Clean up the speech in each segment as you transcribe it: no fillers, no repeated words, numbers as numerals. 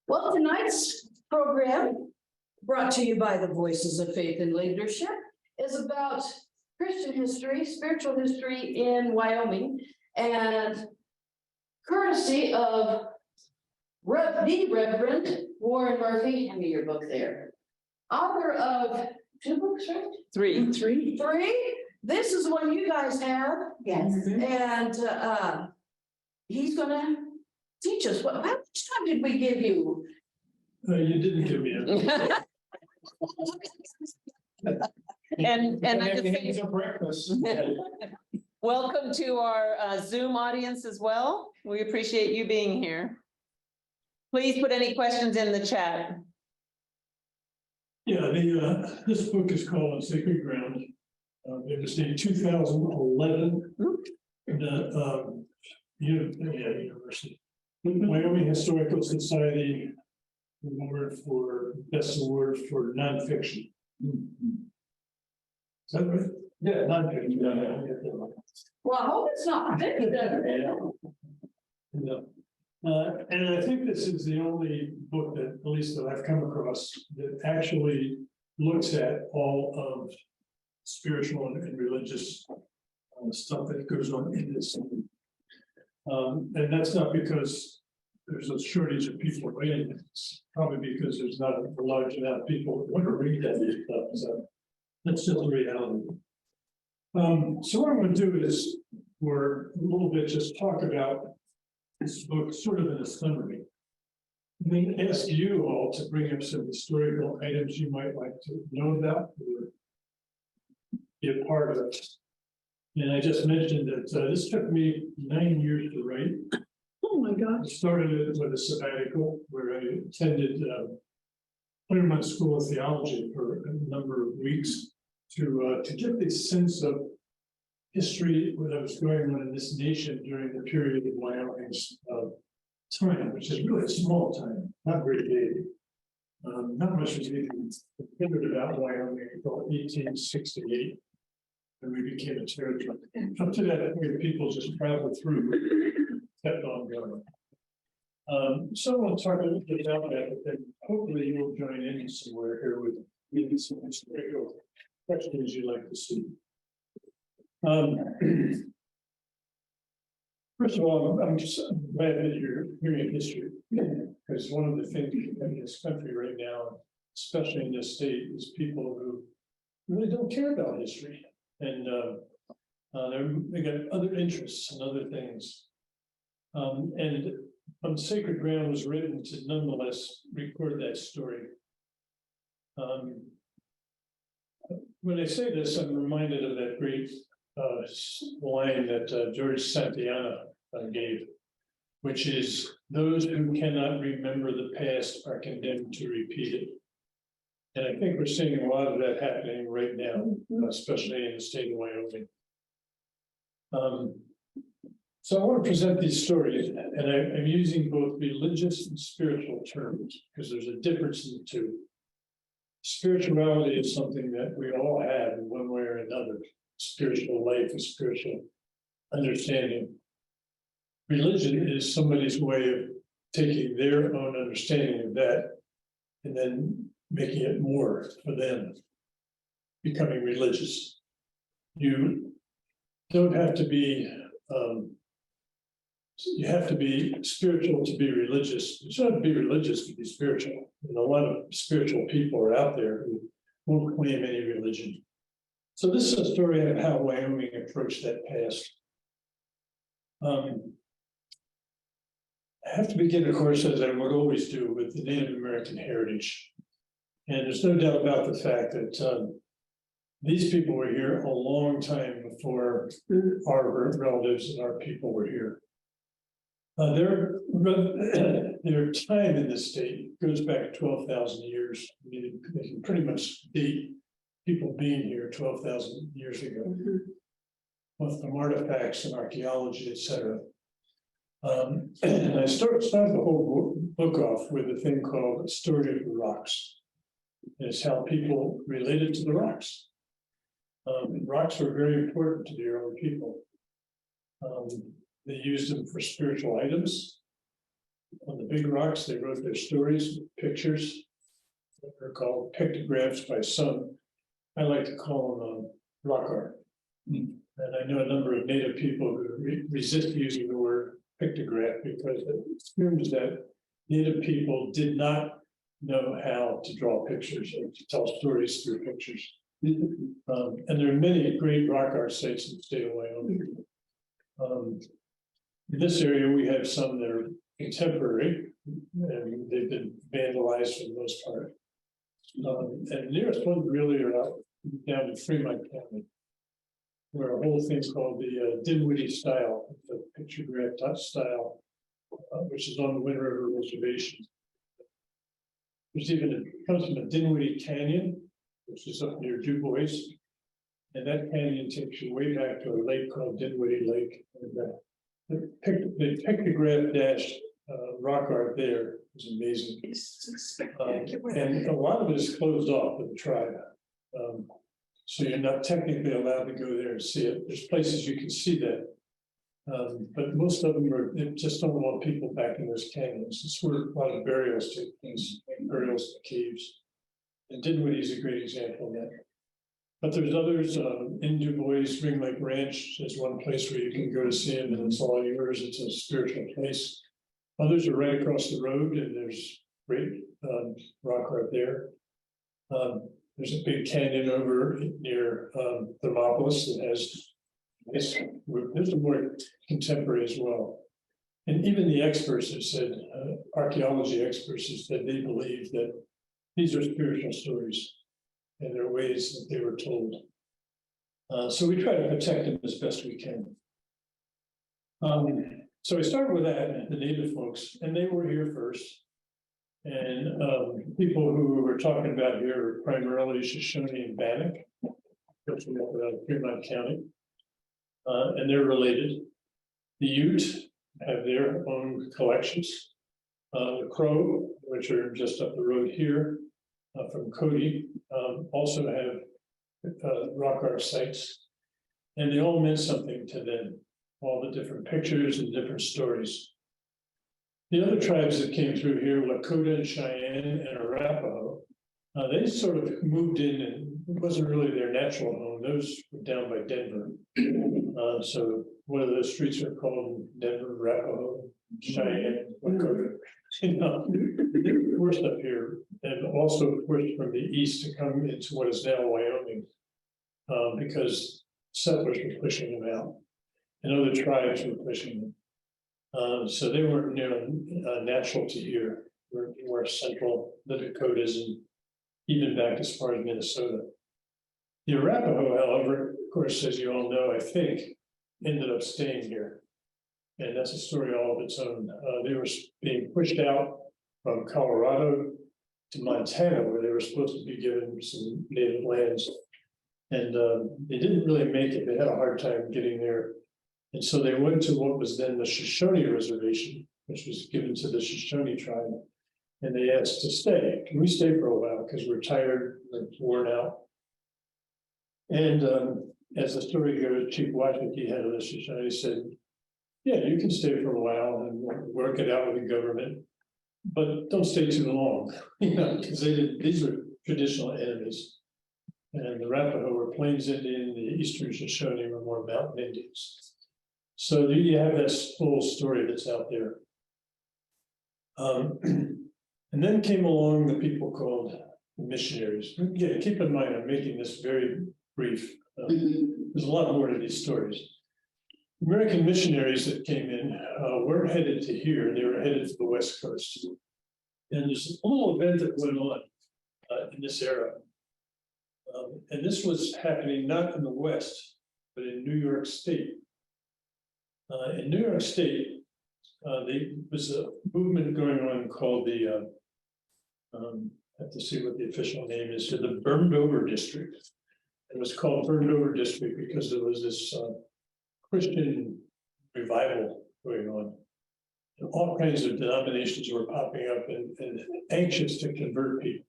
Well, tonight's program, brought to you by the Voices of Faith and Leadership, is about Christian history, spiritual history in Wyoming, and courtesy of the Reverend Warren Murphy. Hand me your book there. Author of 2 books, right? Three. This is one you guys have. Yes. And he's gonna teach us. How much time did we give you? You didn't give me a. And I just Everything's say, a breakfast. welcome to our Zoom audience as well. We appreciate you being here. Please put any questions in the chat. Yeah, this book is called On Sacred Ground. It was in 2011. University. Wyoming Historical Society Best Award for nonfiction. Is that right? Yeah, nonfiction. Well, I hope it's not. And I think this is the only book that, at least that I've come across, that actually looks at all of spiritual and religious stuff that goes on in this. And that's not because there's a shortage of people reading it. It's probably because there's not a large amount of people that want to read that stuff. So that's just the reality. So what I'm going to do is, for a little bit, just talk about this book sort of in a summary. And then ask you all to bring up some historical items you might like to know about or be a part of. And I just mentioned that this took me 9 years to write. Oh my I gosh. started it with a sabbatical where I attended Claremont School of Theology for a number of weeks to get this sense of history, what was going on in this nation during the period of Wyoming's time, which is really a small time, not very big. Not much was even considered about Wyoming until 1868, when we became a territory. Up to that point, people just traveled through, kept on going. So I'll talk a little bit about that, but then hopefully you'll join in somewhere here with maybe some historical questions you'd like to see. First of all, I'm just glad that you're hearing history, because one of the things in this country right now, especially in this state, is people who really don't care about history, and they got other interests and other things. And On Sacred Ground was written to nonetheless record that story. When I say this, I'm reminded of that great line that George Santayana gave, which is, "Those who cannot remember the past are condemned to repeat it." And I think we're seeing a lot of that happening right now, especially in the state of Wyoming. So I want to present these stories, and I'm using both religious and spiritual terms because there's a difference in the two. Spirituality is something that we all have in one way or another. Spiritual life and spiritual understanding. Religion is somebody's way of taking their own understanding of that and then making it more for them, becoming religious. You don't have to be, you have to be spiritual to be religious. You don't have to be religious to be spiritual. And a lot of spiritual people are out there who won't claim any religion. So this is a story of how Wyoming approached that past. I have to begin, of course, as I would always do, with the Native American heritage. And there's no doubt about the fact that these people were here a long time before our relatives and our people were here. Their time in this state goes back 12,000 years. I mean, they can pretty much date people being here 12,000 years ago, with from artifacts and archaeology, etc. And I start the whole book off with a thing called the story of the rocks. It's how people related to the rocks. Rocks were very important to the early people. They used them for spiritual items. On the big rocks, they wrote their stories, pictures. They're called pictographs by some. I like to call them rock art. And I know a number of Native people who resist using the word pictograph because it assumes that Native people did not know how to draw pictures and to tell stories through pictures. And there are many great rock art sites in the state of Wyoming. In this area, we have some that are contemporary, and they've been vandalized for the most part. And the nearest ones really are out down in Fremont County, where a whole thing's called the Dinwiddie style, the pictograph style, which is on the Wind River Reservation. There's even, it comes from the Dinwiddie Canyon, which is up near Du Bois. And that canyon takes you way back to a lake called Dinwiddie Lake. And the pictograph dash rock art there is amazing. And a lot of it is closed off with the tribe. So you're not technically allowed to go there and see it. There's places you can see that. But most of them are, they just don't want people back in those canyons. It's where a lot of burials take place, burials in caves. And Dinwiddie is a great example of that. But there's others in Du Bois, Ring Lake Ranch is one place where you can go to see them and it's all yours. It's a spiritual place. Others are right across the road and there's great rock art there. There's a big canyon over near Thermopolis that has this. There's a more contemporary as well. And even the experts have said, archaeology experts have said they believe that these are spiritual stories and there are ways that they were told. So we try to protect them as best we can. So we start with that, the Native folks, and they were here first. And people who we're talking about here are primarily Shoshone and Bannock, which are in Fremont County, and they're related. The Ute have their own collections. The Crow, which are just up the road here from Cody, also have rock art sites, and they all meant something to them. All the different pictures and different stories. The other tribes that came through here, Lakota and Cheyenne and Arapaho, they sort of moved in and it wasn't really their natural home. Those were down by Denver. So one of those streets are called Denver, Arapaho, Cheyenne, Lakota. You know, they were forced up here and also forced from the east to come into what is now Wyoming because settlers were pushing them out and other tribes were pushing them. So they weren't natural to here. We're more central, the Dakotas, and even back as far as Minnesota. The Arapaho, however, of course, as you all know, I think, ended up staying here. And that's a story all of its own. They were being pushed out from Colorado to Montana, where they were supposed to be given some native lands. And they didn't really make it. They had a hard time getting there. And so they went to what was then the Shoshone Reservation, which was given to the Shoshone tribe. And they asked to stay. Can we stay for a while? Because we're tired, we're worn out. And as the story goes, Chief Washington, head of the Shoshone, said, yeah, you can stay for a while and work it out with the government, but don't stay too long, you know, because these are traditional enemies. And the Arapaho were Plains Indian, the Eastern Shoshone were more mountain Indians. So you have this full story that's out there. And then came along the people called the missionaries. Yeah, keep in mind, I'm making this very brief. There's a lot more to these stories. American missionaries that came in weren't headed to here, they were headed to the West Coast. And there's a little event that went on in this era. And this was happening not in the West, but in New York State. In New York State, there was a movement going on called the, I have to see what the official name is, the Burned Over District. It was called Burned Over District because there was this Christian revival going on. And all kinds of denominations were popping up and anxious to convert people.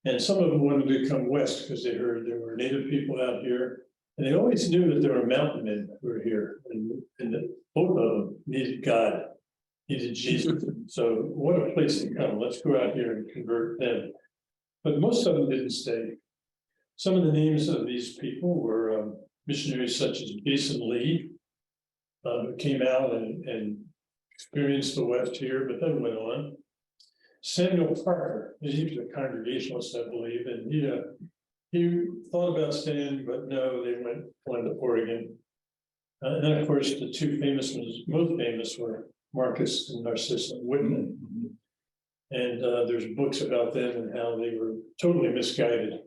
And some of them wanted to come west because they heard there were native people out here. And they always knew that there were mountain men who were here and that both of them needed God. needed Jesus. So what a place to come. Let's go out here and convert them. But most of them didn't stay. Some of the names of these people were missionaries such as Jason Lee, who came out and experienced the West here, but then went on. Samuel Parker, he was a Congregationalist, I believe, and he thought about staying, but no, they went to Oregon. And then, of course, the two famous ones, most famous, were Marcus and Narcissa Whitman. And there's books about them and how they were totally misguided.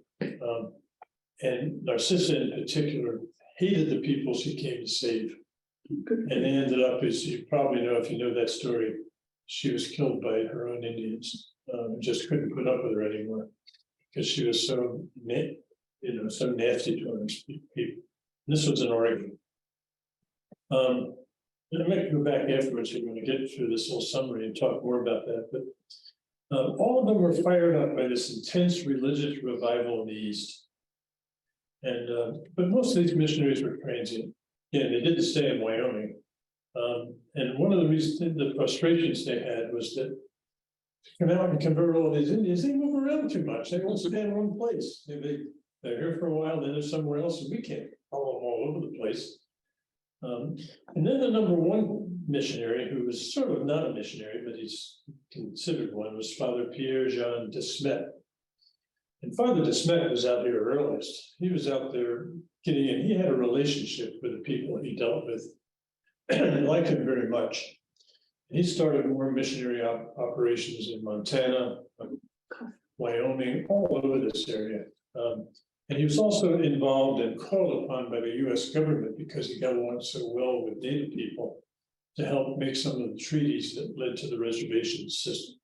And Narcissa in particular hated the people she came to save. And they ended up, as you probably know, if you know that story, she was killed by her own Indians. Just couldn't put up with her anymore because she was so, so nasty to her people. This was in Oregon. I might go back afterwards if you want to get through this whole summary and talk more about that. But all of them were fired up by this intense religious revival in the East. And but most of these missionaries were transient. Yeah, they didn't stay in Wyoming. And one of the reasons, the frustrations they had was that to come out and convert all these Indians, they move around too much. They won't stay in one place. They're here for a while, then they're somewhere else, and we can't follow them all over the place. And then the number one missionary, who was sort of not a missionary, but he's considered one, was Father Pierre Jean de Smet. And Father de Smet was out here earliest. He was out there getting in. He had a relationship with the people he dealt with. They liked him very much. He started more missionary operations in Montana, Wyoming, all over this area. And he was also involved and called upon by the US government because he got along so well with Native people to help make some of the treaties that led to the reservation system.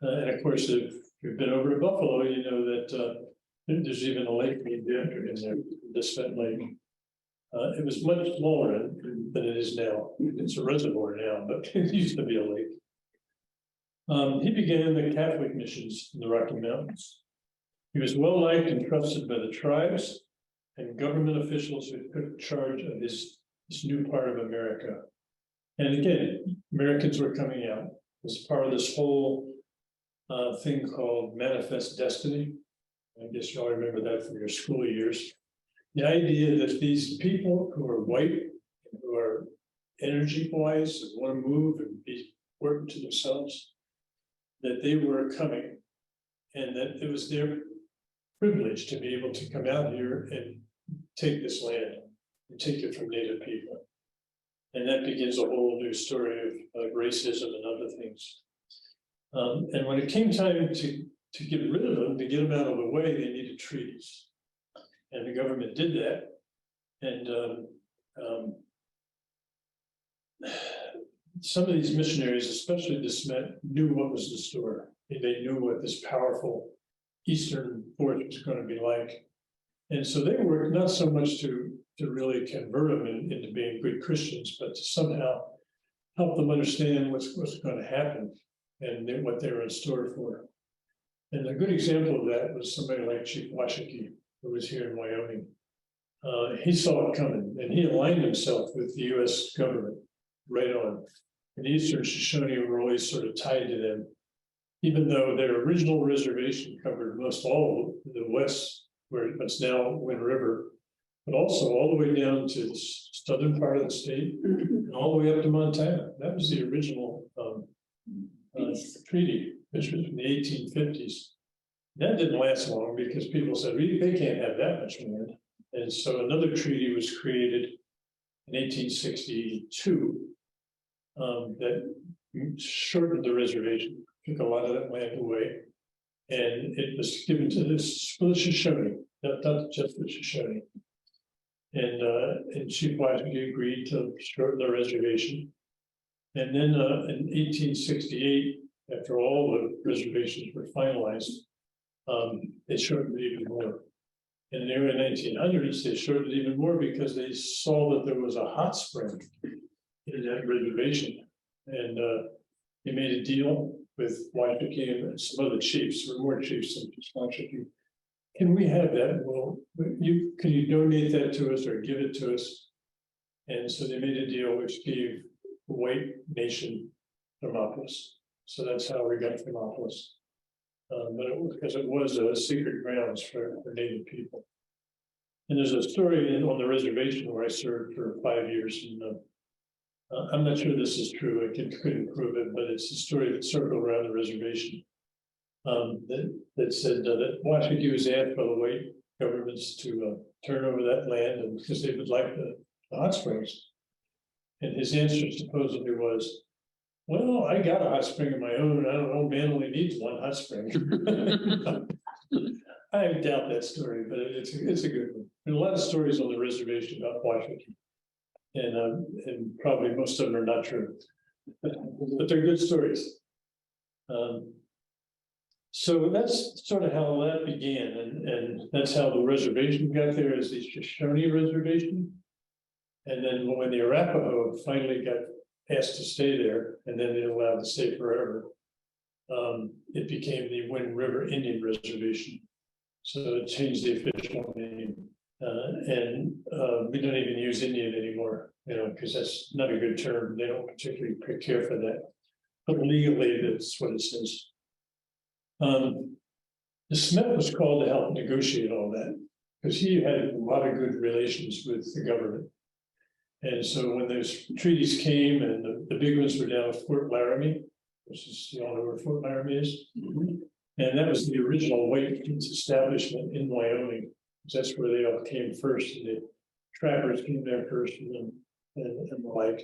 And of course, if you've been over to Buffalo, you know that there's even a lake named after in there, the Svet Lake. It was much smaller than it is now. It's a reservoir now, but it used to be a lake. He began the Catholic missions in the Rocky Mountains. He was well liked and trusted by the tribes and government officials who took charge of this new part of America. And again, Americans were coming out as part of this whole thing called Manifest Destiny. I guess you all remember that from your school years. The idea that these people who are white, who are energy-wise, and want to move and be working to themselves, that they were coming, and that it was their privilege to be able to come out here and take this land and take it from Native people. And that begins a whole new story of racism and other things. And when it came time to get rid of them, to get them out of the way, they needed treaties. And the government did that. And some of these missionaries, especially de Smet, knew what was in store. They knew what this powerful Eastern force was going to be like. And so they worked not so much to really convert them into being good Christians, but to somehow help them understand what's going to happen and what they were in store for. And a good example of that was somebody like Chief Washakie, who was here in Wyoming. He saw it coming, and he aligned himself with the US government right on. And the Eastern Shoshone were always sort of tied to them, even though their original reservation covered most all of the west, where it's now Wind River, but also all the way down to the southern part of the state and all the way up to Montana. That was the original treaty, which was in the 1850s. That didn't last long because people said, they can't have that much land. And so another treaty was created in 1862 that shortened the reservation, took a lot of that land away. And it was given to the Shoshone, not just the Shoshone. And Chief Washakie agreed to shorten the reservation. And then in 1868, after all the reservations were finalized, they shortened it even more. In the early 1900s, they shortened it even more because they saw that there was a hot spring in that reservation. And they made a deal with Washakie and some other chiefs, or more chiefs than just Washakie. Can we have that? Well, can you donate that to us or give it to us? And so they made a deal which gave the white nation Thermopolis. So that's how we got Thermopolis. But it was because it was a secret grounds for Native people. And there's a story on the reservation where I served for 5 years. And I'm not sure this is true. I couldn't prove it, but it's a story that circled around the reservation. That said that Washington was asked by the white governments to turn over that land, and because they would like the hot springs. And his answer supposedly was, well, I got a hot spring of my own. I don't know, man only needs one hot spring. I doubt that story, but it's a good one. There are a lot of stories on the reservation about Washington. And probably most of them are not true, but they're good stories. So that's sort of how that began, and that's how the reservation got there, is the Shoshone Reservation. And then when the Arapaho finally got asked to stay there, and then they allowed to stay forever, it became the Wind River Indian Reservation. So it changed the official name, and we don't even use Indian anymore, because that's not a good term. They don't particularly care for that, but legally that's what it says. The Smith was called to help negotiate all that, because he had a lot of good relations with the government. And so when those treaties came, and the big ones were down at Fort Laramie, which is, you all know where Fort Laramie is. And that was the original white establishment in Wyoming, because that's where they all came first. And the trappers came there first, and the like.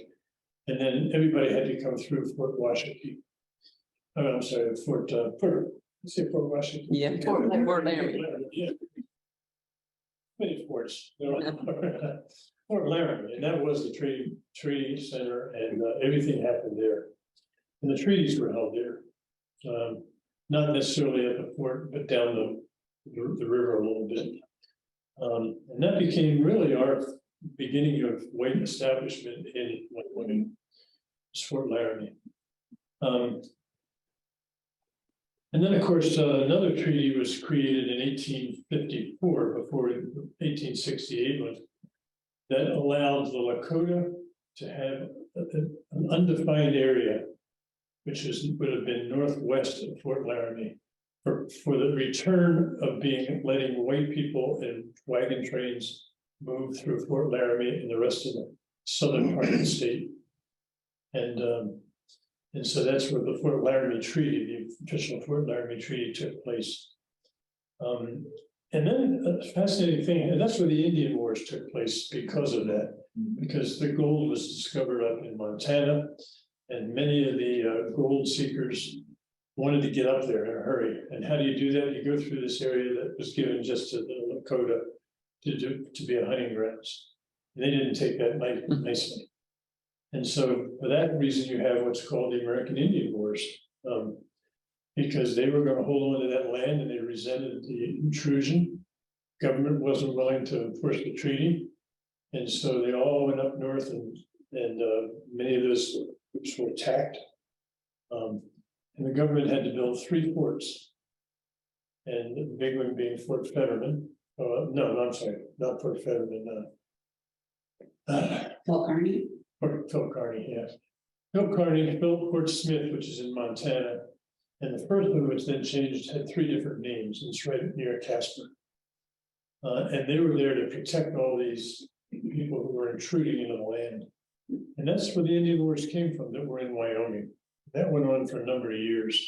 And then everybody had to come through Fort Washington. Oh, I'm sorry, Fort Washington. Yeah, Fort Laramie. Yeah. Many forts. Fort Laramie, and that was the trade center, and everything happened there. And the treaties were held there. Not necessarily at the fort, but down the river a little bit. And that became really our beginning of white establishment in Wyoming, Fort Laramie. And then, of course, another treaty was created in 1854, before 1868 was, that allowed the Lakota to have an undefined area, which would have been northwest of Fort Laramie, for the return of letting white people in wagon trains move through Fort Laramie and the rest of the southern part of the state. And so that's where the Fort Laramie Treaty, the official Fort Laramie Treaty, took place. And then a fascinating thing, and that's where the Indian Wars took place because of that, because the gold was discovered up in Montana, and many of the gold seekers wanted to get up there in a hurry. And how do you do that? You go through this area that was given just to the Lakota to be a hunting grounds. And they didn't take that nicely. And so for that reason, you have what's called the American Indian Wars, because they were going to hold on to that land and they resented the intrusion. Government wasn't willing to enforce the treaty. And so they all went up north, and many of those groups were attacked. And the government had to build 3 forts. And the big one being Fort Fetterman. No, I'm sorry, not Fort Fetterman. Phil Kearny. Phil Kearny, yes. Phil Kearny, Fort Smith, which is in Montana. And the first one, which then changed, had 3 different names, and it's right near Casper. And they were there to protect all these people who were intruding into the land. And that's where the Indian Wars came from, that were in Wyoming. That went on for a number of years,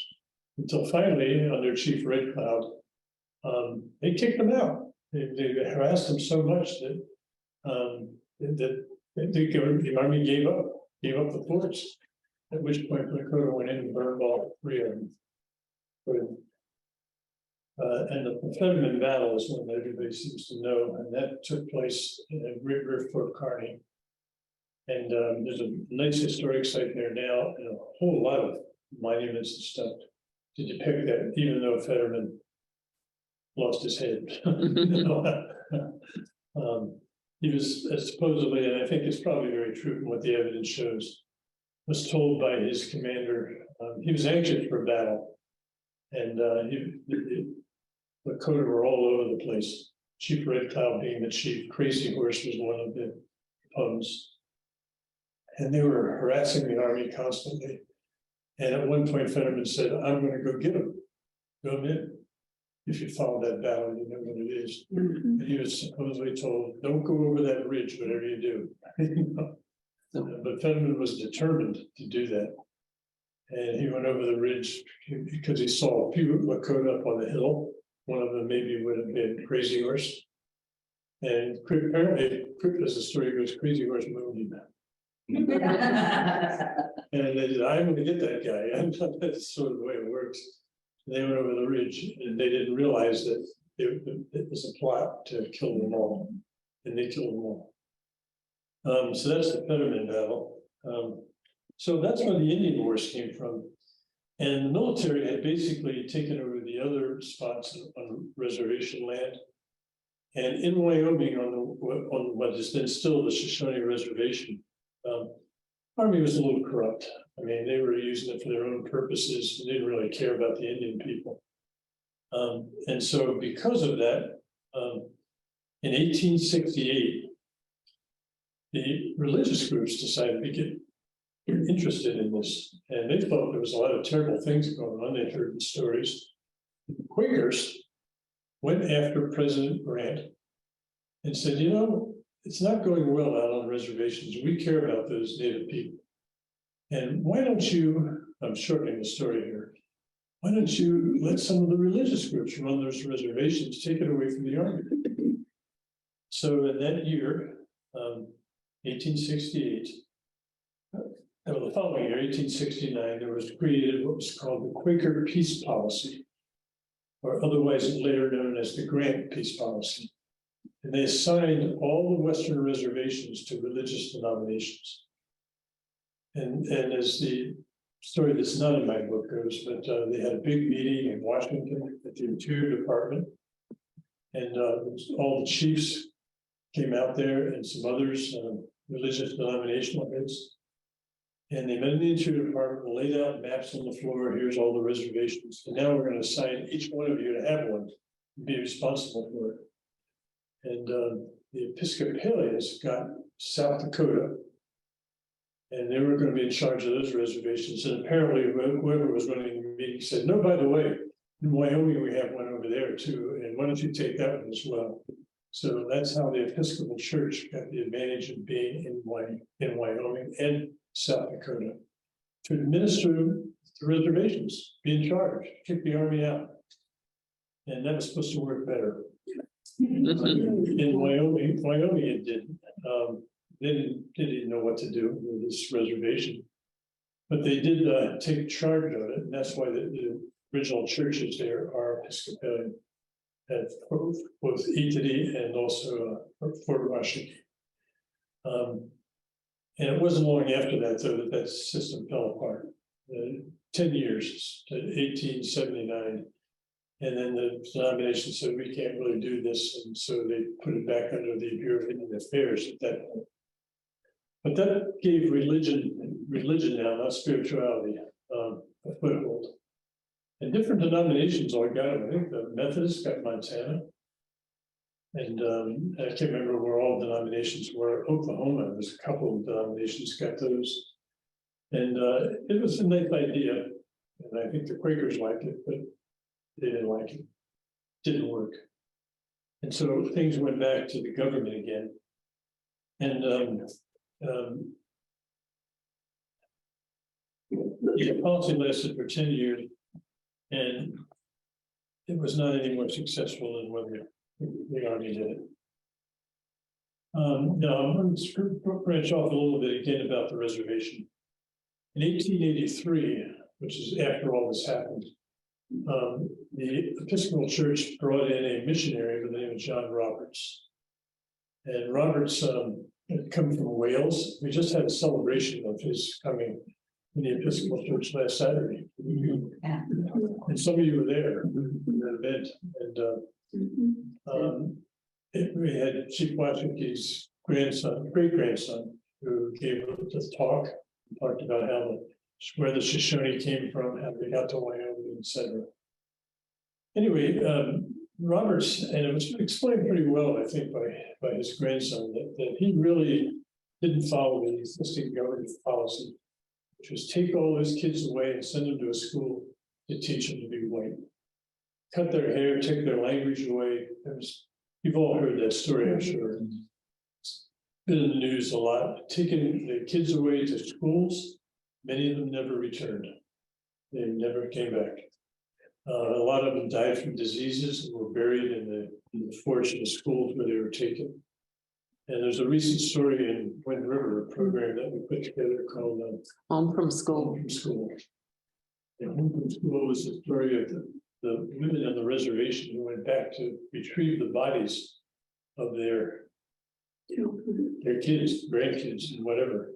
until finally, under Chief Red Cloud, they kicked them out. They harassed them so much that the army gave up the forts. At which point Lakota went in and burned all 3 of them. And the Fetterman battle is one that everybody seems to know, and that took place in Great River, Fort Kearny. And there's a nice historic site there now, and a whole lot of monuments and stuff to depict that, even though Fetterman lost his head. He was supposedly, and I think it's probably very true from what the evidence shows, was told by his commander, he was anxious for battle. And the Lakota were all over the place. Chief Red Cloud being the chief, Crazy Horse was one of the opponents. And they were harassing the army constantly. And at one point Fetterman said, I'm gonna go get him. Go in. If you follow that battle, you know what it is. And he was supposedly told, don't go over that ridge, whatever you do. But Fetterman was determined to do that. And he went over the ridge because he saw a few Lakota up on the hill. One of them maybe would have been Crazy Horse. And apparently, as the story goes, Crazy Horse moved him. And they said, I'm gonna get that guy. And that's sort of the way it works. They went over the ridge and they didn't realize that it was a plot to kill them all. And they killed them all. So that's the Fetterman battle. So that's where the Indian Wars came from. And the military had basically taken over the other spots on reservation land. And in Wyoming, on what is then still the Shoshone Reservation, Army was a little corrupt. I mean, they were using it for their own purposes. They didn't really care about the Indian people. And so because of that, in 1868, the religious groups decided to get interested in this. And they thought there was a lot of terrible things going on. They heard the stories. The Quakers went after President Grant and said, you know, it's not going well out on reservations. We care about those Native people. And why don't you, I'm shortening the story here, why don't you let some of the religious groups run those reservations, take it away from the Army? So in that year, 1868, the following year, 1869, there was created what was called the Quaker Peace Policy, or otherwise later known as the Grant Peace Policy. And they assigned all the Western reservations to religious denominations. And as the story that's not in my book goes, but they had a big meeting in Washington at the Interior Department. And all the chiefs came out there and some others, religious denominational heads. And they met in the Interior Department, laid out maps on the floor. Here's all the reservations. And now we're going to assign each one of you to have one and be responsible for it. And the Episcopalians got South Dakota. And they were going to be in charge of those reservations. And apparently whoever was running the meeting said, no, by the way, in Wyoming, we have one over there too. And why don't you take that one as well? So that's how the Episcopal Church got the advantage of being in Wyoming and South Dakota to administer the reservations, be in charge, kick the Army out. And that was supposed to work better. In Wyoming it didn't. They didn't know what to do with this reservation. But they did take charge of it, and that's why the original churches there are Episcopalian at both Etity and also Fort Washington. And it wasn't long after that, though, that system fell apart. 10 years to 1879. And then the denomination said, we can't really do this. And so they put it back under the Bureau of Indian Affairs at that point. But that gave religion now, not spirituality, a foothold. And different denominations all got it. I think the Methodists got Montana. And I can't remember where all denominations were. Oklahoma, there's a couple of denominations got those. And it was a nice idea. And I think the Quakers liked it, but they didn't like it. Didn't work. And so things went back to the government again. And the policy lasted for 10 years, and it was not any more successful than when the Army did it. Now, I'm going to branch off a little bit again about the reservation. In 1883, which is after all this happened, the Episcopal Church brought in a missionary by the name of John Roberts. And Roberts had come from Wales. We just had a celebration of his coming in the Episcopal Church last Saturday. And some of you were there in that event. And we had Chief Washington's grandson, great-grandson, who gave a talk, talked about how where the Shoshone came from, how they got to Wyoming, etc. Anyway, Roberts, and it was explained pretty well, I think, by his grandson, that he really didn't follow the existing government policy. which was take all those kids away and send them to a school to teach them to be white. Cut their hair, take their language away. You've all heard that story, I'm sure. It's been in the news a lot. Taking the kids away to schools, many of them never returned. They never came back. A lot of them died from diseases and were buried in the forest of the schools where they were taken. And there's a recent story in Wind River, a program that we put together called Home from School. Home from School. And Home from School was the story of the women on the reservation who went back to retrieve the bodies of their kids, grandkids, and whatever.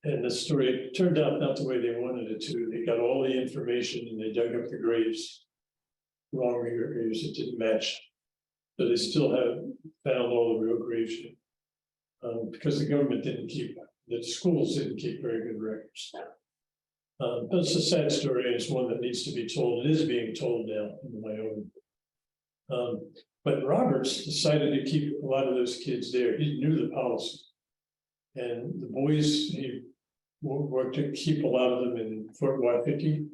And the story turned out not the way they wanted it to. They got all the information and they dug up the graves, wrong graves, it didn't match. So they still haven't found all the real graves yet. Because the government didn't keep, the schools didn't keep very good records. But it's a sad story, and it's one that needs to be told. It is being told now in Wyoming. But Roberts decided to keep a lot of those kids there. He knew the policy. And the boys, he worked to keep a lot of them in Fort Waikiki.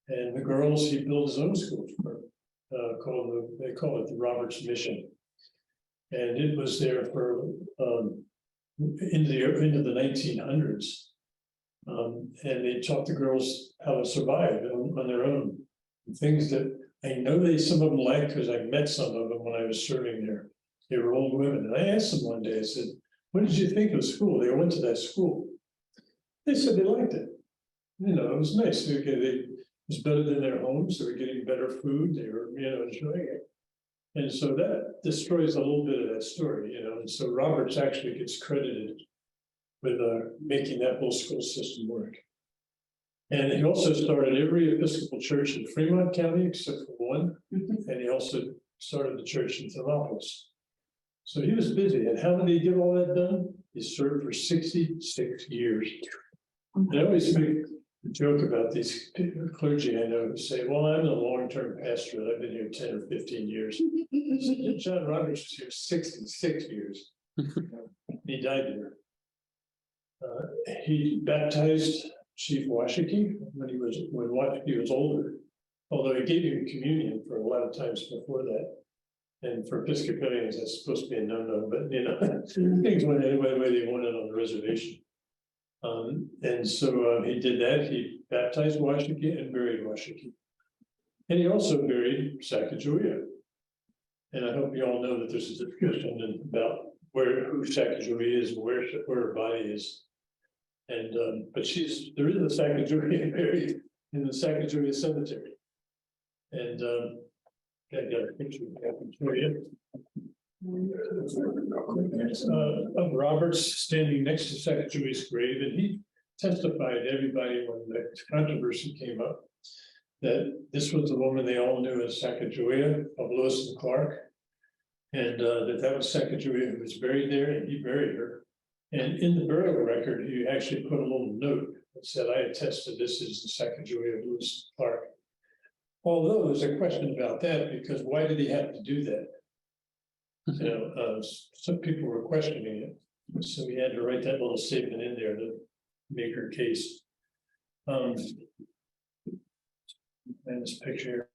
And the girls, he built his own school for, they call it the Roberts Mission. And it was there for into the 1900s. And they taught the girls how to survive on their own. Things that I know some of them liked, because I met some of them when I was serving there. They were old women. And I asked them one day, I said, what did you think of school? They went to that school. They said they liked it. You know, it was nice. It was better than their homes. They were getting better food. They were, enjoying it. And so that destroys a little bit of that story, And so Roberts actually gets credited with making that whole school system work. And he also started every Episcopal church in Fremont County except for one. And he also started the church in Thermopolis. So he was busy. And how did he get all that done? He served for 66 years. And I always make a joke about these clergy I know who say, well, I'm a long-term pastor. I've been here 10 or 15 years. John Roberts was here 66 years. He died there. He baptized Chief Washiki when Washiki was older, although he gave him communion for a lot of times before that. And for Episcopalians, that's supposed to be a no-no, but things went any way they wanted on the reservation. And so he did that. He baptized Washiki and buried Washiki. And he also buried Sacagawea. And I hope you all know that there's a discussion about who Sacagawea is, where her body is. And but there is a Sacagawea buried in the Sacagawea cemetery. And I got a picture for you. Of Roberts standing next to Sacagawea's grave, and he testified to everybody when the controversy came up that this was the woman they all knew as Sacagawea of Lewis and Clark, and that was Sacagawea who was buried there, and he buried her. And in the burial record, he actually put a little note that said, "I attest to this is the Sacagawea of Lewis and Clark." Although there's a question about that, because why did he have to do that? Some people were questioning it, so he had to write that little statement in there to make her case. And this picture.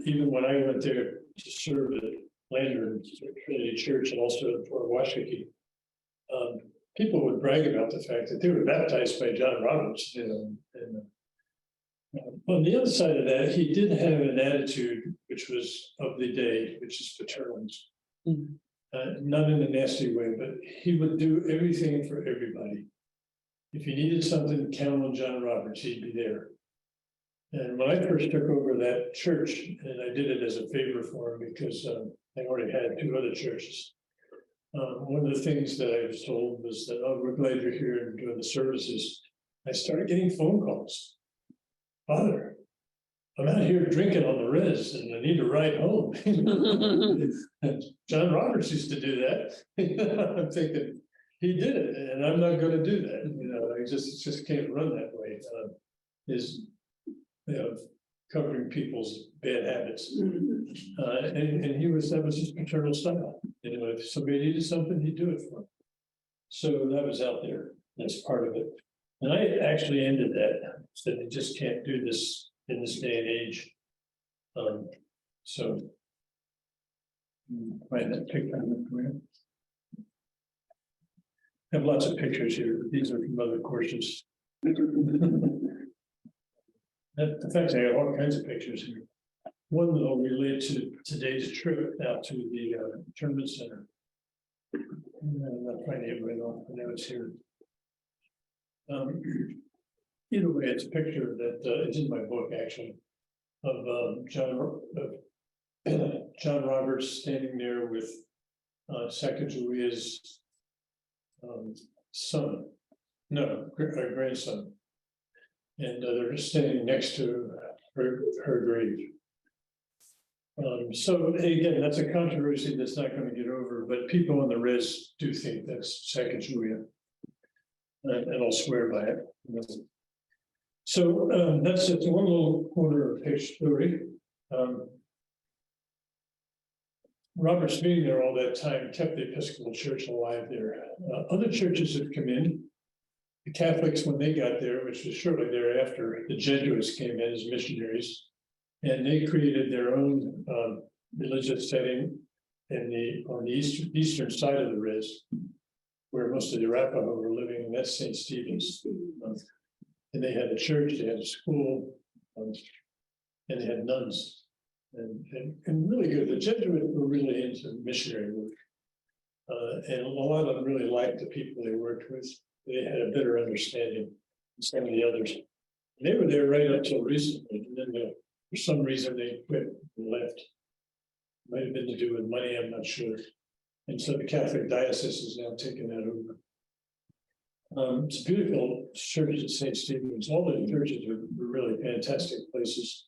Even when I went there to serve at Lander Trinity Church and also at Fort Washiki, people would brag about the fact that they were baptized by John Roberts, And on the other side of that, he did have an attitude which was of the day, which is paternalism. Not in a nasty way, but he would do everything for everybody. If you needed something, count on John Roberts, he'd be there. And when I first took over that church, and I did it as a favor for him because I already had 2 other churches. One of the things that I was told was that, oh, we're glad you're here and doing the services. I started getting phone calls. Father, I'm out here drinking on the res and I need a ride home. John Roberts used to do that. I'm thinking, he did it and I'm not going to do that. I just can't run that way. covering people's bad habits. And that was his paternal style. You know, if somebody needed something, he'd do it for them. So that was out there. That's part of it. And I actually ended that, said they just can't do this in this day and age. So. Find that picture. I have lots of pictures here. These are from other courses. In fact, I have all kinds of pictures here. One will relate to today's trip out to the tournament center. I'm not finding it right off, but now it's here. Either way, it's a picture that is in my book, actually, of John Roberts standing there with Sacagawea's son, no, grandson. And they're standing next to her grave. So again, that's a controversy that's not going to get over, but people on the res do think that's Sacagawea. And I'll swear by it. So that's just one little corner of page 30. Roberts being there all that time kept the Episcopal Church alive there. Other churches have come in. The Catholics, when they got there, which was shortly thereafter, the Jesuits came in as missionaries, and they created their own religious setting on the eastern side of the res, where most of the Arapaho were living, and that's St. Stephen's. And they had a church, they had a school, and they had nuns. And really good. The Jesuits were really into missionary work. And a lot of them really liked the people they worked with. They had a better understanding than some of the others. And they were there right up till recently. And then for some reason they quit and left. Might have been to do with money, I'm not sure. And so the Catholic diocese is now taking that over. It's a beautiful church at St. Stephen's. All the churches are really fantastic places.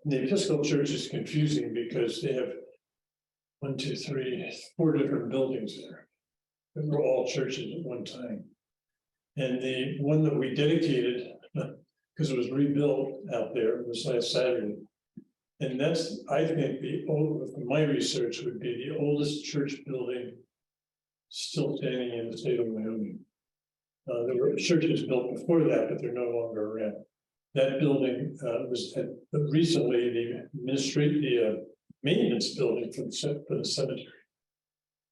The Episcopal Church is confusing because they have 4 different buildings there. They were all churches at one time. And the one that we dedicated, because it was rebuilt out there, was last Saturday. And that's, I think, my research would be the oldest church building still standing in the state of Wyoming. There were churches built before that, but they're no longer around. That building was recently the maintenance building for the cemetery.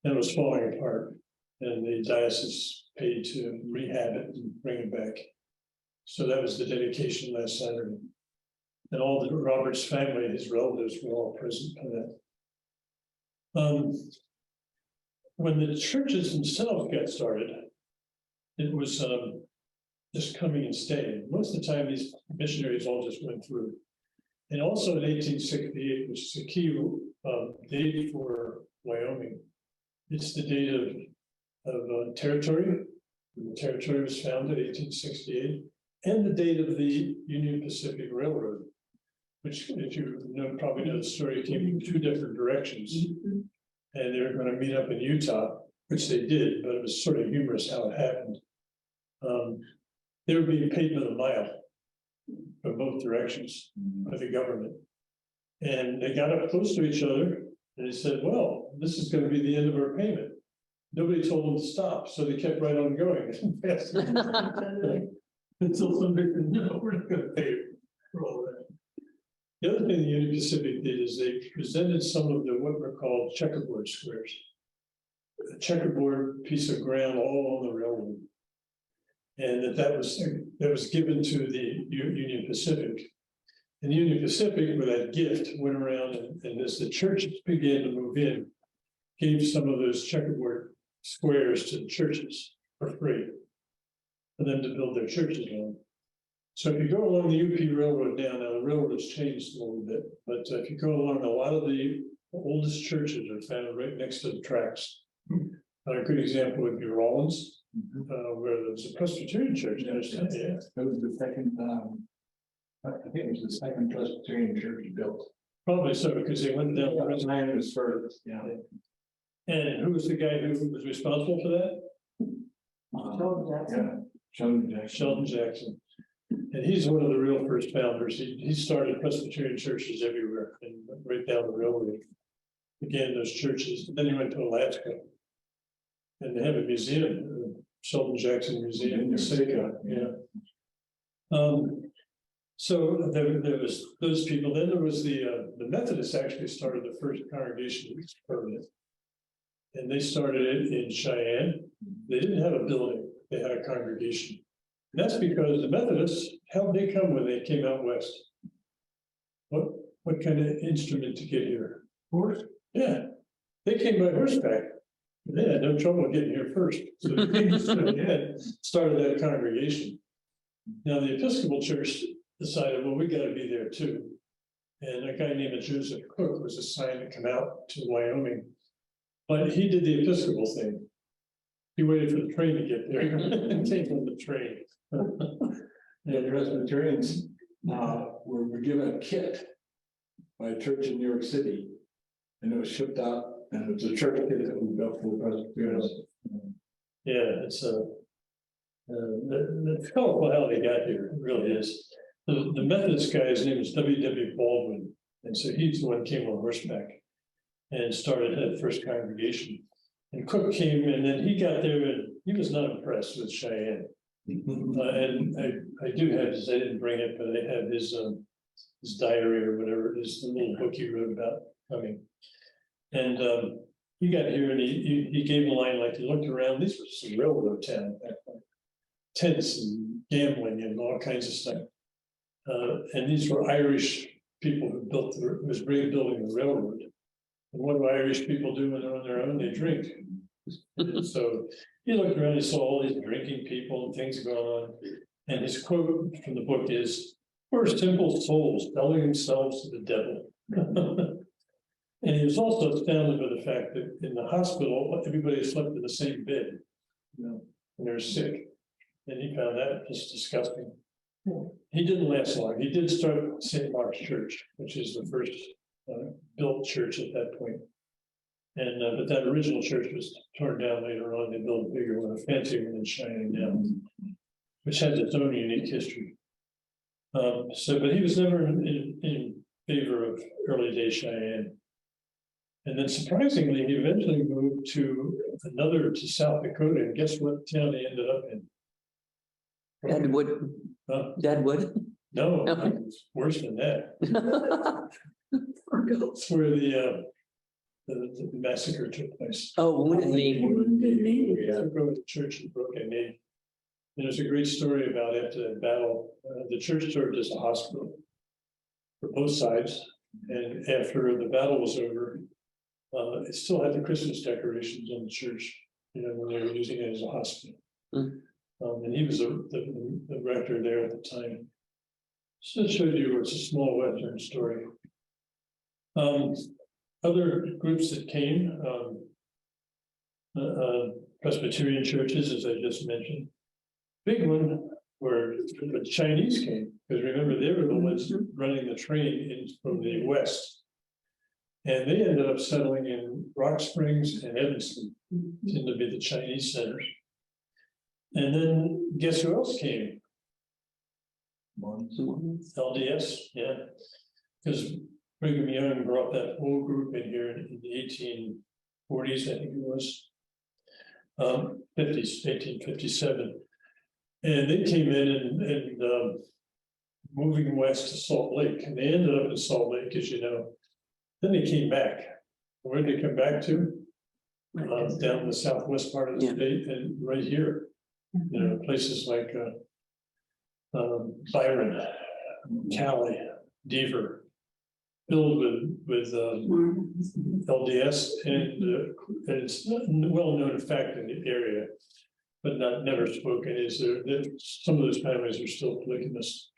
And it was falling apart, and the diocese paid to rehab it and bring it back. So that was the dedication last Saturday. And all the Roberts family, his relatives, were all present for that. When the churches themselves got started, it was just coming and staying. Most of the time, these missionaries all just went through. And also in 1868, which is a key date for Wyoming, it's the date of territory. The territory was founded in 1868, and the date of the Union Pacific Railroad, which, if you probably know the story, came in 2 different directions. And they were going to meet up in Utah, which they did, but it was sort of humorous how it happened. They were being paid by the mile from both directions by the government. And they got up close to each other and they said, well, this is going to be the end of our payment. Nobody told them to stop, so they kept right on going. Until somebody said, no, we're not going to pay for all that. The other thing the Union Pacific did is they presented some of the what were called checkerboard squares. A checkerboard piece of ground all on the railroad. And that was given to the Union Pacific. And the Union Pacific, with that gift, went around and as the churches began to move in, gave some of those checkerboard squares to the churches for free for them to build their churches on. So if you go along the UP Railroad now the railroad has changed a little bit, but if you go along, a lot of the oldest churches are found right next to the tracks. A good example would be Rawlins. Where there's a Presbyterian church. Yeah, it was the second, I think it was the second Presbyterian church built. Probably so, because they went down. Land was first, yeah. And who was the guy who was responsible for that? Yeah, Sheldon Jackson. Sheldon Jackson. And he's one of the real first founders. He started Presbyterian churches everywhere and right down the railroad. Began those churches, and then he went to Alaska. And they have a museum, Sheldon Jackson Museum in Sitka, yeah. So there was those people, then there was the Methodists actually started the first congregation that was permanent. And they started it in Cheyenne. They didn't have a building, they had a congregation. And that's because the Methodists, how did they come when they came out west? What kind of instrument to get here? Horse? Yeah, they came by horseback. They had no trouble getting here first. So they started that congregation. Now, the Episcopal Church decided, well, we got to be there too. And a guy named Joseph Cook was assigned to come out to Wyoming. But he did the Episcopal thing. He waited for the train to get there and came on the train. The Presbyterians were given a kit by a church in New York City. And it was shipped out, and it was a church kit that we built for the Presbyterians. Yeah, it's the colorful how they got here, it really is. The Methodist guy, his name is W.W. Baldwin, and so he's the one who came on horseback and started that first congregation. And Cook came, and then he got there, and he was not impressed with Cheyenne. And I do have this, I didn't bring it, but I have his diary or whatever it is, the little book he wrote about coming. And he got here and he gave a line like he looked around. These were some railroad town, tents and gambling and all kinds of stuff. And these were Irish people who was building the railroad. And what do Irish people do when they're on their own? They drink. And so he looked around, he saw all these drinking people and things going on. And his quote from the book is, "We're simple souls selling themselves to the devil." And he was also astounded by the fact that in the hospital, everybody slept in the same bed, when they're sick. And he found that just disgusting. He didn't last long. He did start St. Mark's Church, which is the first built church at that point. And but that original church was torn down later on. They built a bigger one, a fancier one in Cheyenne now, which has its own unique history. But he was never in favor of early day Cheyenne. And then surprisingly, he eventually moved to South Dakota, and guess what town he ended up in? Deadwood. Deadwood. No, it's worse than that. It's where the massacre took place. Oh, wouldn't be. Yeah, I go to church in Broken Knee. And there's a great story about after that battle. The church served as a hospital for both sides. And after the battle was over, it still had the Christmas decorations on the church, when they were using it as a hospital. And he was the rector there at the time. So it showed you it's a small Western story. Other groups that came, Presbyterian churches, as I just mentioned. Big one where the Chinese came, because remember, they were the ones running the train in from the west. And they ended up settling in Rock Springs and Evanston, seemed to be the Chinese centers. And then guess who else came? LDS, yeah. Because Brigham Young brought that whole group in here in the 1840s, I think it was. 50s, 1857. And they came in and moving west to Salt Lake. And they ended up in Salt Lake, as you know. Then they came back. Where did they come back to? Down in the southwest part of the state and right here. Places like Byron, Cali, Deaver, filled with LDS, and it's a well-known fact in the area, but never spoken. Is that some of those families are still polygamous?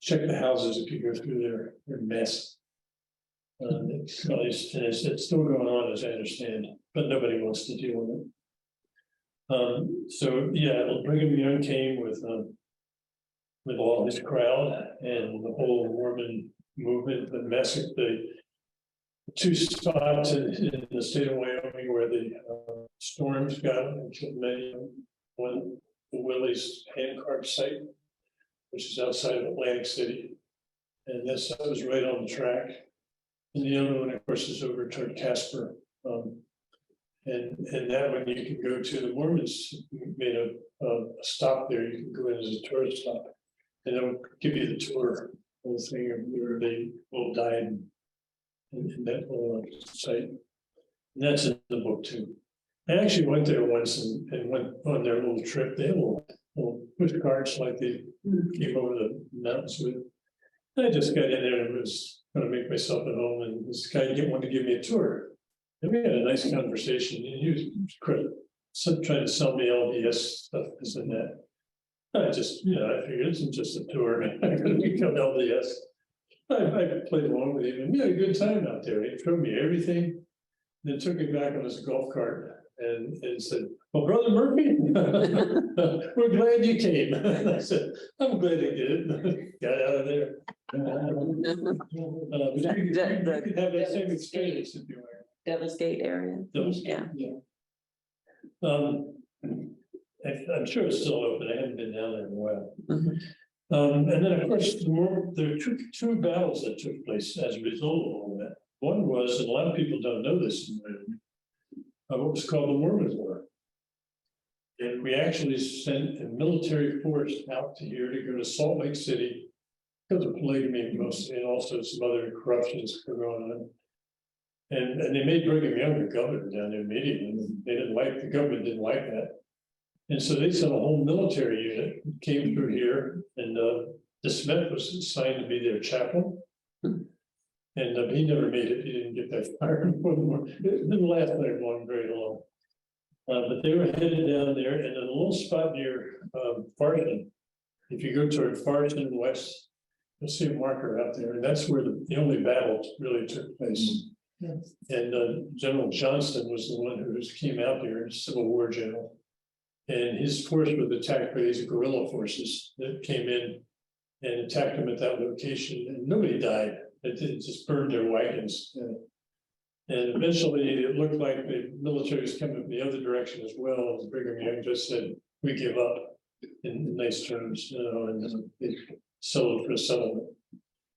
Check the houses if you go through there; they're a mess. It's still going on, as I understand, but nobody wants to deal with it. So yeah, Brigham Young came with all his crowd and the whole Mormon movement, the massacre, the two spots in the state of Wyoming where the storms got and killed many. One, the Willie's hand carved site, which is outside of Atlantic City. And this, I was right on the track. And the other one, of course, is over toward Casper. And that one you can go to, the Mormons made a stop there, you can go in as a tourist stop. And they'll give you the tour, whole thing of where they all died in that whole site. And that's in the book too. I actually went there once and went on their little trip. They had little push carts like they came over the mountains with. And I just got in there and was gonna make myself at home, and this guy wanted to give me a tour. And we had a nice conversation, and he was trying to sell me LDS stuff, this and that. I just, I figured this is just a tour, I'm gonna become LDS. I played along with him, and we had a good time out there. He showed me everything. Then took me back on his golf cart and said, "Well, Brother Murphy, we're glad you came." I said, "I'm glad I did." Got out of there. But you could have that same experience if you were. Devil's Gate area. Yeah. I'm sure it's still open. I haven't been down there in a while. Mhm. And then, of course, there were two battles that took place as a result of all that. One was, and a lot of people don't know this, what was called the Mormon War. And we actually sent a military force out to here to go to Salt Lake City because of polygamy mostly, and also some other corruptions going on. And they made Brigham Young the governor down there immediately. The government didn't like that. And so they sent a whole military unit, came through here, and DeSmet was assigned to be their chaplain. And he never made it. He didn't get that far. It didn't last very long. But they were headed down there, and in a little spot near Farson. If you go toward Farson West, you'll see a marker out there, and that's where the only battle really took place. Yes. And General Johnston was the one who came out there, Civil War general. And his force was attacked by these guerrilla forces that came in and attacked them at that location, and nobody died. It just burned their wagons. And eventually it looked like the military was coming from the other direction as well. And Brigham Young just said, "We give up," in nice terms, and they settled for a settlement.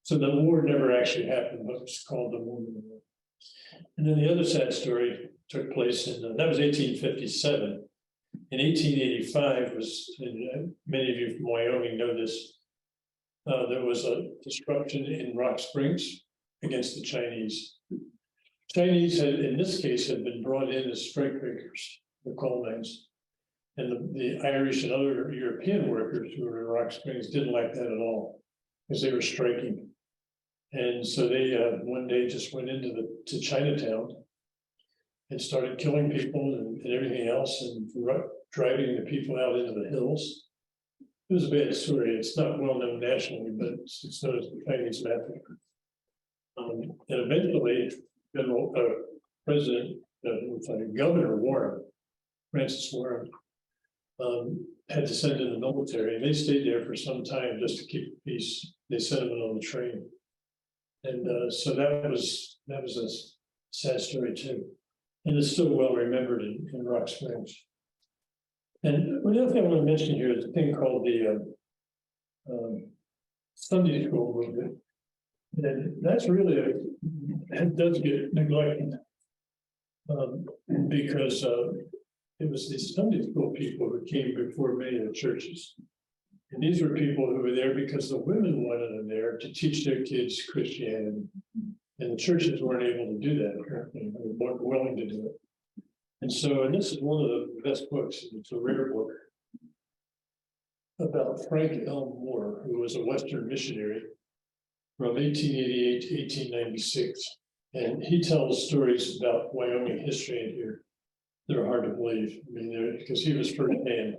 So the war never actually happened, but it was called the Mormon War. And then the other sad story took place that was 1857. In 1885 was, and many of you from Wyoming know this, there was a disruption in Rock Springs against the Chinese. Chinese had, in this case, had been brought in as strikebreakers, the coal mines. And the Irish and other European workers who were in Rock Springs didn't like that at all, because they were striking. And so they one day just went to Chinatown and started killing people and everything else, and driving the people out into the hills. It was a bad story. It's not well known nationally, but it's known as the Chinese Massacre. And eventually, Governor Warren, Francis Warren, had to send in the military, and they stayed there for some time just to keep the peace. They sent them on the train, and so that was a sad story too, and it's still well remembered in Rock Springs. And the other thing I want to mention here is a thing called the Sunday school movement. And that's really, it does get neglected. Because it was the Sunday school people who came before many of the churches. And these were people who were there because the women wanted them there to teach their kids Christianity. And the churches weren't able to do that, apparently, they weren't willing to do it. And so, and this is one of the best books, it's a rare book about Frank L. Moore, who was a Western missionary from 1888 to 1896. And he tells stories about Wyoming history in here. They're hard to believe. I mean, because he was firsthand.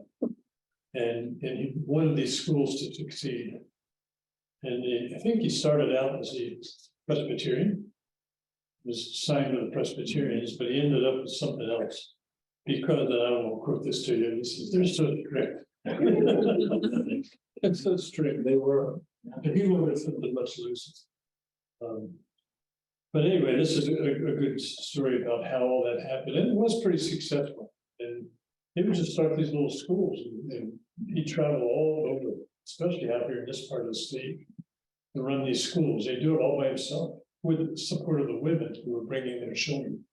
And he wanted these schools to succeed. And I think he started out as a Presbyterian, was signed with the Presbyterians, but he ended up with something else. Because, and I won't quote this to you, he says, "They're so strict." It's so strict, they were. And he wanted something much looser. But anyway, this is a good story about how all that happened, and it was pretty successful. And he would just start these little schools, and he traveled all over especially out here in this part of the state, to run these schools. They do it all by himself with the support of the women who are bringing their children.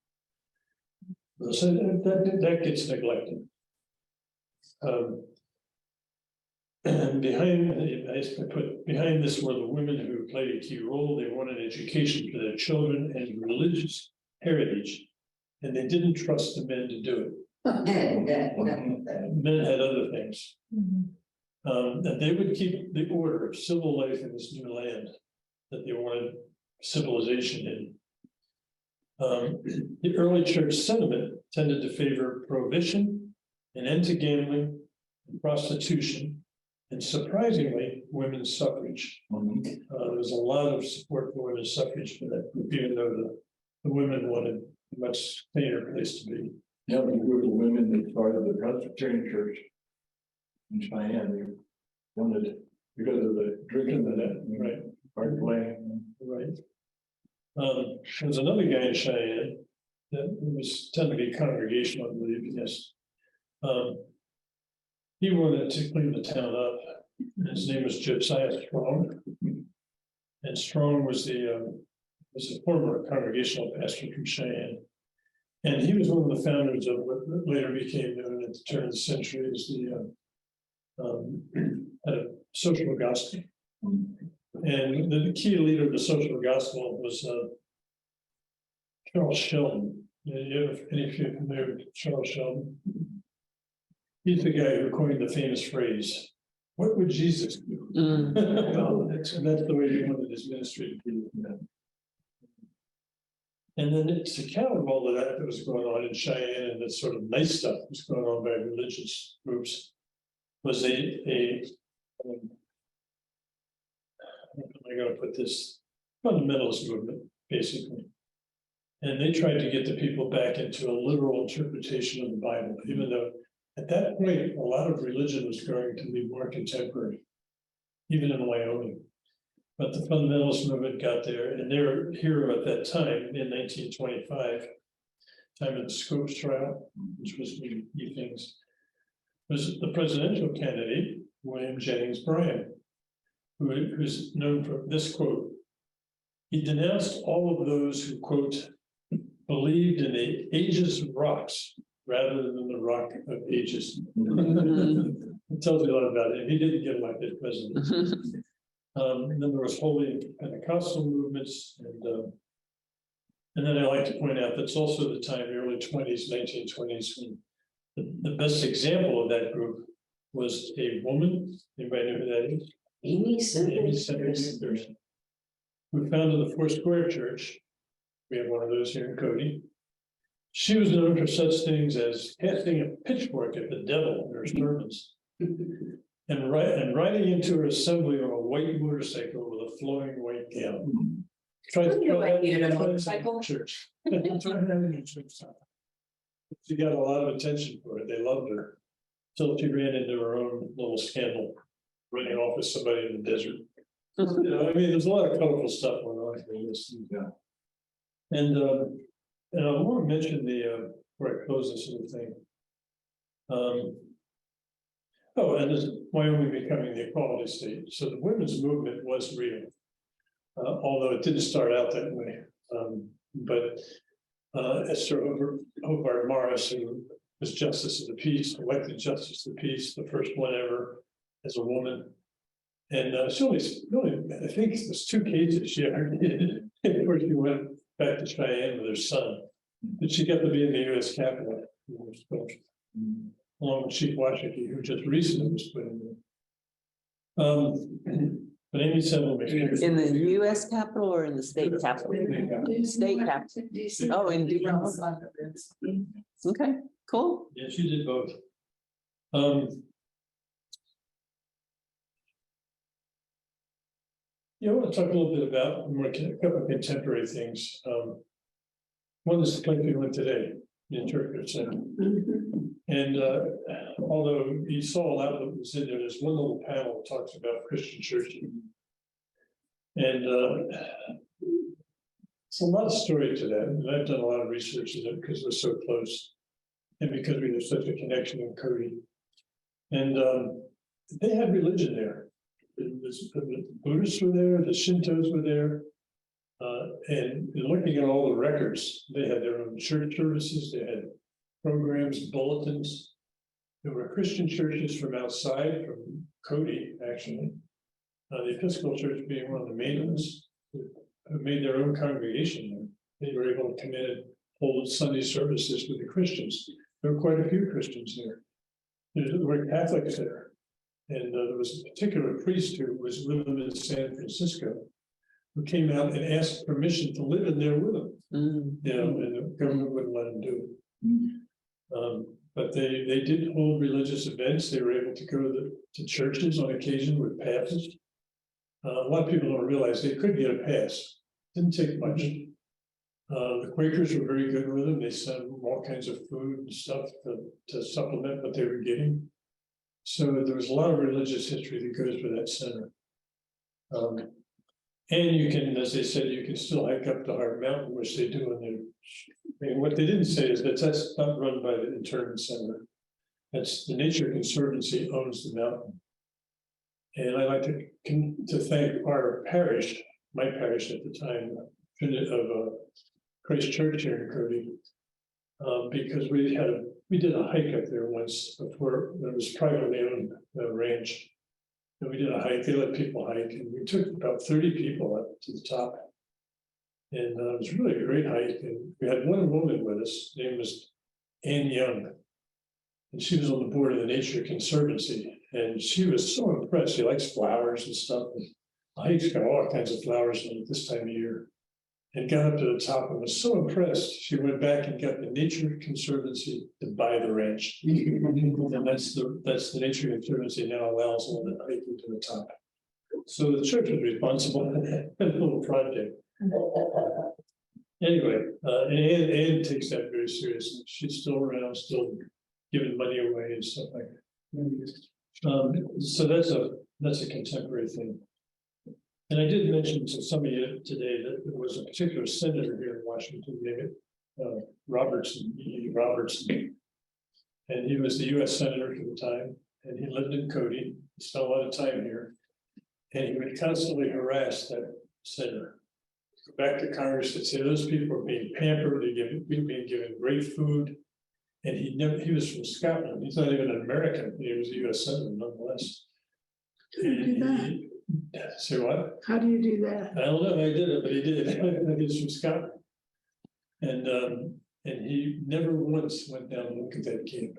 So that gets neglected. And behind this were the women who played a key role. They wanted education for their children and religious heritage, and they didn't trust the men to do it. Men had other things. That they would keep the order of civil life in this new land that they wanted civilization in. The early church sentiment tended to favor prohibition, an end to gambling, and prostitution, and surprisingly, women's suffrage. There was a lot of support for women's suffrage for that group, even though the women wanted a much cleaner place to be. Yeah, the group of women that started the Presbyterian Church in Cheyenne, they wanted, because of the drinking that, Right. hard playing. Right. There's another guy in Cheyenne that was tended to be congregational, I believe, yes. He wanted to clean the town up. His name was Josiah Strong. And Strong was a former congregational pastor from Cheyenne. And he was one of the founders of what later became known at the turn of the century as the social gospel. And the key leader of the social gospel was Charles Sheldon. Any of you familiar with Charles Sheldon? He's the guy who coined the famous phrase, "What would Jesus do?" Well, that's the way he wanted his ministry to be. And then to counter all of that was going on in Cheyenne, and the sort of nice stuff that was going on by religious groups, was how am I going to put this, fundamentalist movement, basically. And they tried to get the people back into a literal interpretation of the Bible, even though at that point, a lot of religion was going to be more contemporary, even in Wyoming. But the fundamentalist movement got there, and their hero at that time, in 1925, time of the Scopes trial, which was key things, was the presidential candidate, William Jennings Bryan, who's known for this quote. He denounced all of those who, quote, believed in the ages of rocks rather than the rock of ages. It tells you a lot about it. He didn't get elected president. And then there was holy Pentecostal movements, and then I like to point out that's also the time, the early 20s, 1920s, when the best example of that group was a woman. Anybody know who that is? Amy Amy Sanders, who founded the Foursquare Church. We have one of those here in Cody. She was known for such things as casting a pitchfork at the devil in her sermons, and riding into her assembly on a white motorcycle with a flowing white gown. motorcycle. Church. She got a lot of attention for it. They loved her. Till she ran into her own little scandal, running off with somebody in the desert. You know, I mean, there's a lot of colorful stuff going on here. Yeah. And I want to mention before I close this little thing. And this Wyoming becoming the equality state. So the women's movement was real, although it didn't start out that way. But Esther Hobart Morris, who was Justice of the Peace, elected Justice of the Peace, the first one ever as a woman. And she really, I think there's 2 cases she ever did. Of course, she went back to Cheyenne with her son, but she got to be in the U.S. Capitol, along with Chief Washington, who just recently was put in there. But Amy Semple. In the US Capitol or in the state Capitol? State Capitol. Oh, in Dublin. Okay, cool. Yeah, she did both. I want to talk a little bit about a couple of contemporary things. One is the place we went today, the Interpretive Center. And although you saw a lot that was in there, there's one little panel that talks about Christian churches. And it's a lot of story to that. And I've done a lot of research in it because we're so close. And because we have such a connection in Cody. And they had religion there. The Buddhists were there, the Shintos were there. And looking at all the records, they had their own church services, they had programs, bulletins. There were Christian churches from outside, from Cody, actually. The Episcopal Church being one of the main ones, who made their own congregation. They were able to come in and hold Sunday services with the Christians. There were quite a few Christians there. There were Catholics there. And there was a particular priest who was living in San Francisco, who came out and asked permission to live in there with them. You know, and the government wouldn't let them do it. But they did hold religious events. They were able to go to churches on occasion with passes. A lot of people don't realize they could get a pass. Didn't take much. The Quakers were very good with them. They sent them all kinds of food and stuff to supplement what they were getting. So there was a lot of religious history that goes with that center. And you can, as they said, you can still hike up to Hard Mountain, which they do in their. I mean, what they didn't say is that that's not run by the internment center. That's the Nature Conservancy owns the mountain. And I like to thank our parish, my parish at the time, of Christ Church here in Cody, because we did a hike up there once before it was privately owned ranch. And we did a hike, they let people hike, and we took about 30 people up to the top. And it was really a great hike. And we had one woman with us, her name was Ann Young. And she was on the board of the Nature Conservancy. And she was so impressed. She likes flowers and stuff. And the hike's got all kinds of flowers in it this time of year. And got up to the top and was so impressed. She went back and got the Nature Conservancy to buy the ranch. And that's the Nature Conservancy now allows all the hiking to the top. So the church was responsible for that little project. Anyway, Anne takes that very seriously. She's still around, still giving money away and stuff like that. So that's a contemporary thing. And I did mention to somebody today that there was a particular senator here in Washington, named Robertson, E. Robertson. And he was the US Senator for the time, and he lived in Cody. He spent a lot of time here. And he would constantly harass that senator. Go back to Congress and say those people are being pampered, they're being given great food. And he was from Scotland. He's not even an American. He was a US Senator nonetheless. How do you do that? Say what? How do you do that? I don't know how he did it, but he did. He's from Scotland. And he never once went down to look at that camp.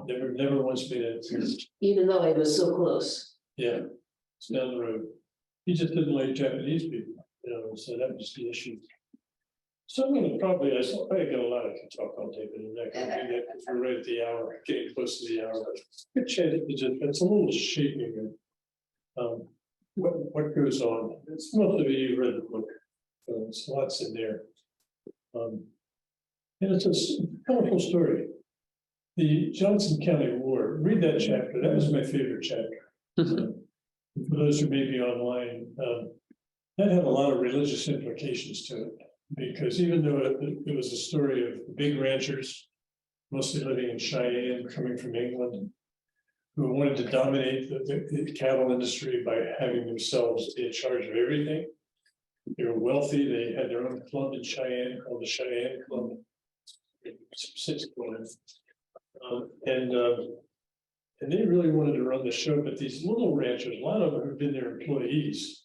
Never once made it. Even though it was so close. Yeah, it's down the road. He just didn't like Japanese people, you know, so that was the issue. So I'm gonna probably get a lot of talk all day, but I'm not gonna do that because we're right at the hour, getting close to the hour. Good chance it's a little shaking of what goes on. It's most of you read the book, so there's lots in there. And it's a colorful story. The Johnson County War, read that chapter. That was my favorite chapter. For those who may be online, that had a lot of religious implications to it. Because even though it was a story of big ranchers, mostly living in Cheyenne, coming from England, who wanted to dominate the cattle industry by having themselves in charge of everything. They were wealthy. They had their own club in Cheyenne called the Cheyenne Club. And they really wanted to run the show, but these little ranchers, a lot of them have been their employees,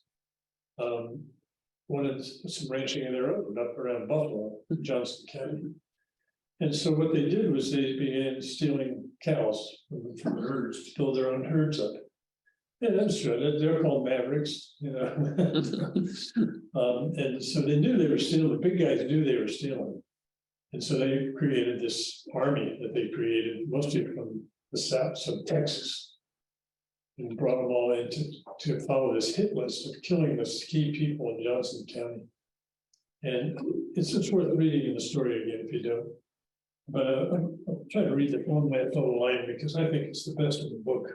wanted some ranching of their own up around Buffalo, Johnson County. And so what they did was they began stealing cows from the herds to build their own herds up. Yeah, that's true. They're called mavericks, you know. And so they knew they were stealing. The big guys knew they were stealing. And so they created this army that they created, mostly from the south, so Texas. And brought them all in to follow this hit list of killing the key people in Johnson County. And it's worth reading in the story again if you don't. But I'll try to read the one last little line because I think it's the best of the book.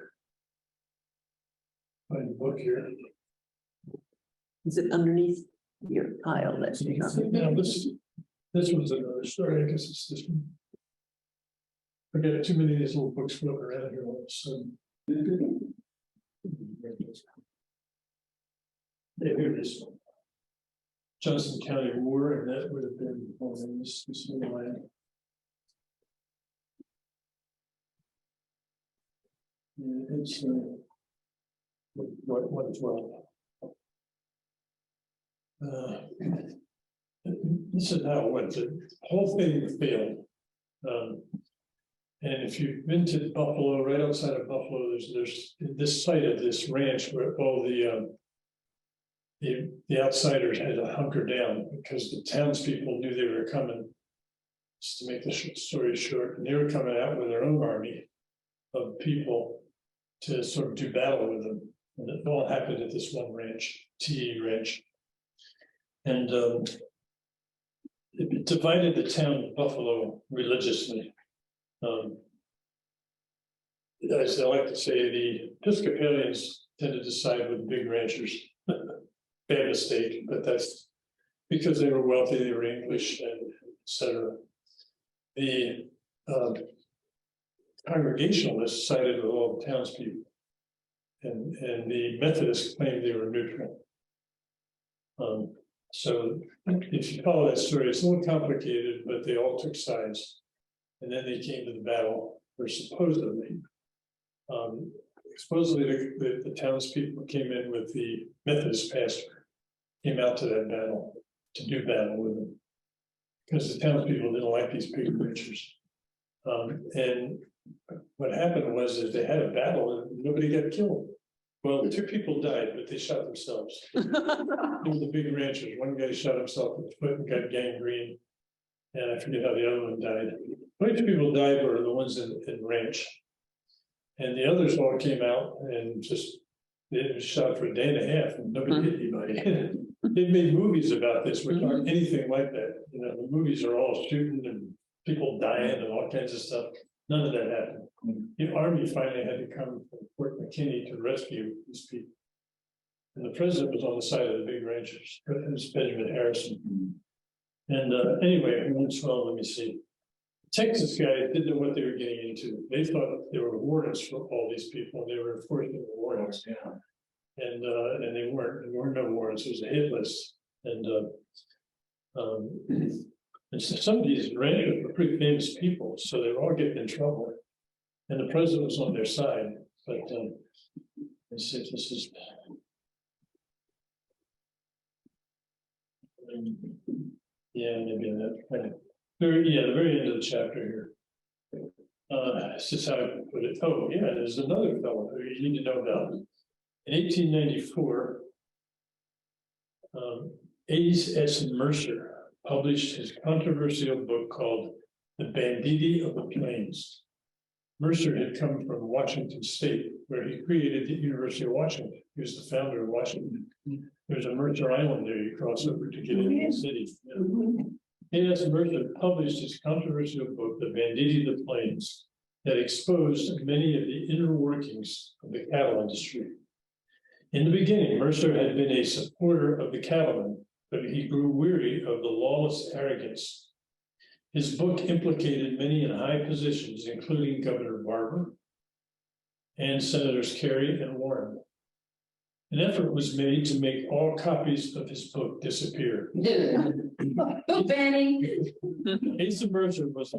Find the book here. Is it underneath your pile that you got? Now this one's another story. I guess it's this one. I got too many of these little books floating around here all of a sudden. Yeah, here it is. Johnson County War, and that would have been on this land. Yeah, it's what as well. This is how it went. The whole thing failed. And if you've been to Buffalo, right outside of Buffalo, there's this site of this ranch where all the outsiders had to hunker down because the townspeople knew they were coming. Just to make the story short, and they were coming out with their own army of people to sort of do battle with them. And it all happened at this one ranch, TE Ranch. And it divided the town of Buffalo religiously. As they like to say, the Episcopalians tended to side with big ranchers. Bad mistake, but that's because they were wealthy, they were English, and etc. The Congregationalists sided with all the townspeople, and the Methodists claimed they were neutral. So if you follow that story, it's a little complicated, but they all took sides, and then they came to the battle, or supposedly. Supposedly the townspeople came in with the Methodist pastor, came out to that battle, to do battle with them. Because the townspeople didn't like these big ranchers. And what happened was that they had a battle and nobody got killed. Well, 2 people died, but they shot themselves. They were the big ranchers. One guy shot himself in the foot and got gangrene. And I forget how the other one died. The only 2 people died were the ones in ranch. And the others all came out and just, they were shot for a day and a half and nobody hit anybody. They've made movies about this, which aren't anything like that. You know, the movies are all shooting and people dying and all kinds of stuff. None of that happened. The army finally had to come from Fort McKinney to rescue these people. And the president was on the side of the big ranchers. It was Benjamin Harrison. And anyway, well, let me see. Texas guys didn't know what they were getting into. They thought they were warrants for all these people, and they were enforcing the warrants. Yeah. And they weren't. There were no warrants. It was a hit list. And so some of these ranchers were pretty famous people, so they were all getting in trouble. And the president was on their side. But let's see if this is. Yeah, maybe that kind of. The very end of the chapter here. This is how I put it. Oh, yeah, there's another fellow who you need to know about. In 1894, A.S. Mercer published his controversial book called The Banditti of the Plains. Mercer had come from Washington State, where he created the University of Washington. He was the founder of Washington. There's a Mercer Island there you cross over to get into the city. A.S. Mercer published his controversial book, The Banditti of the Plains, that exposed many of the inner workings of the cattle industry. In the beginning, Mercer had been a supporter of the cattlemen, but he grew weary of the lawless arrogance. His book implicated many in high positions, including Governor Barber and Senators Kerry and Warren. An effort was made to make all copies of his book disappear. Book banning. Asa Mercer was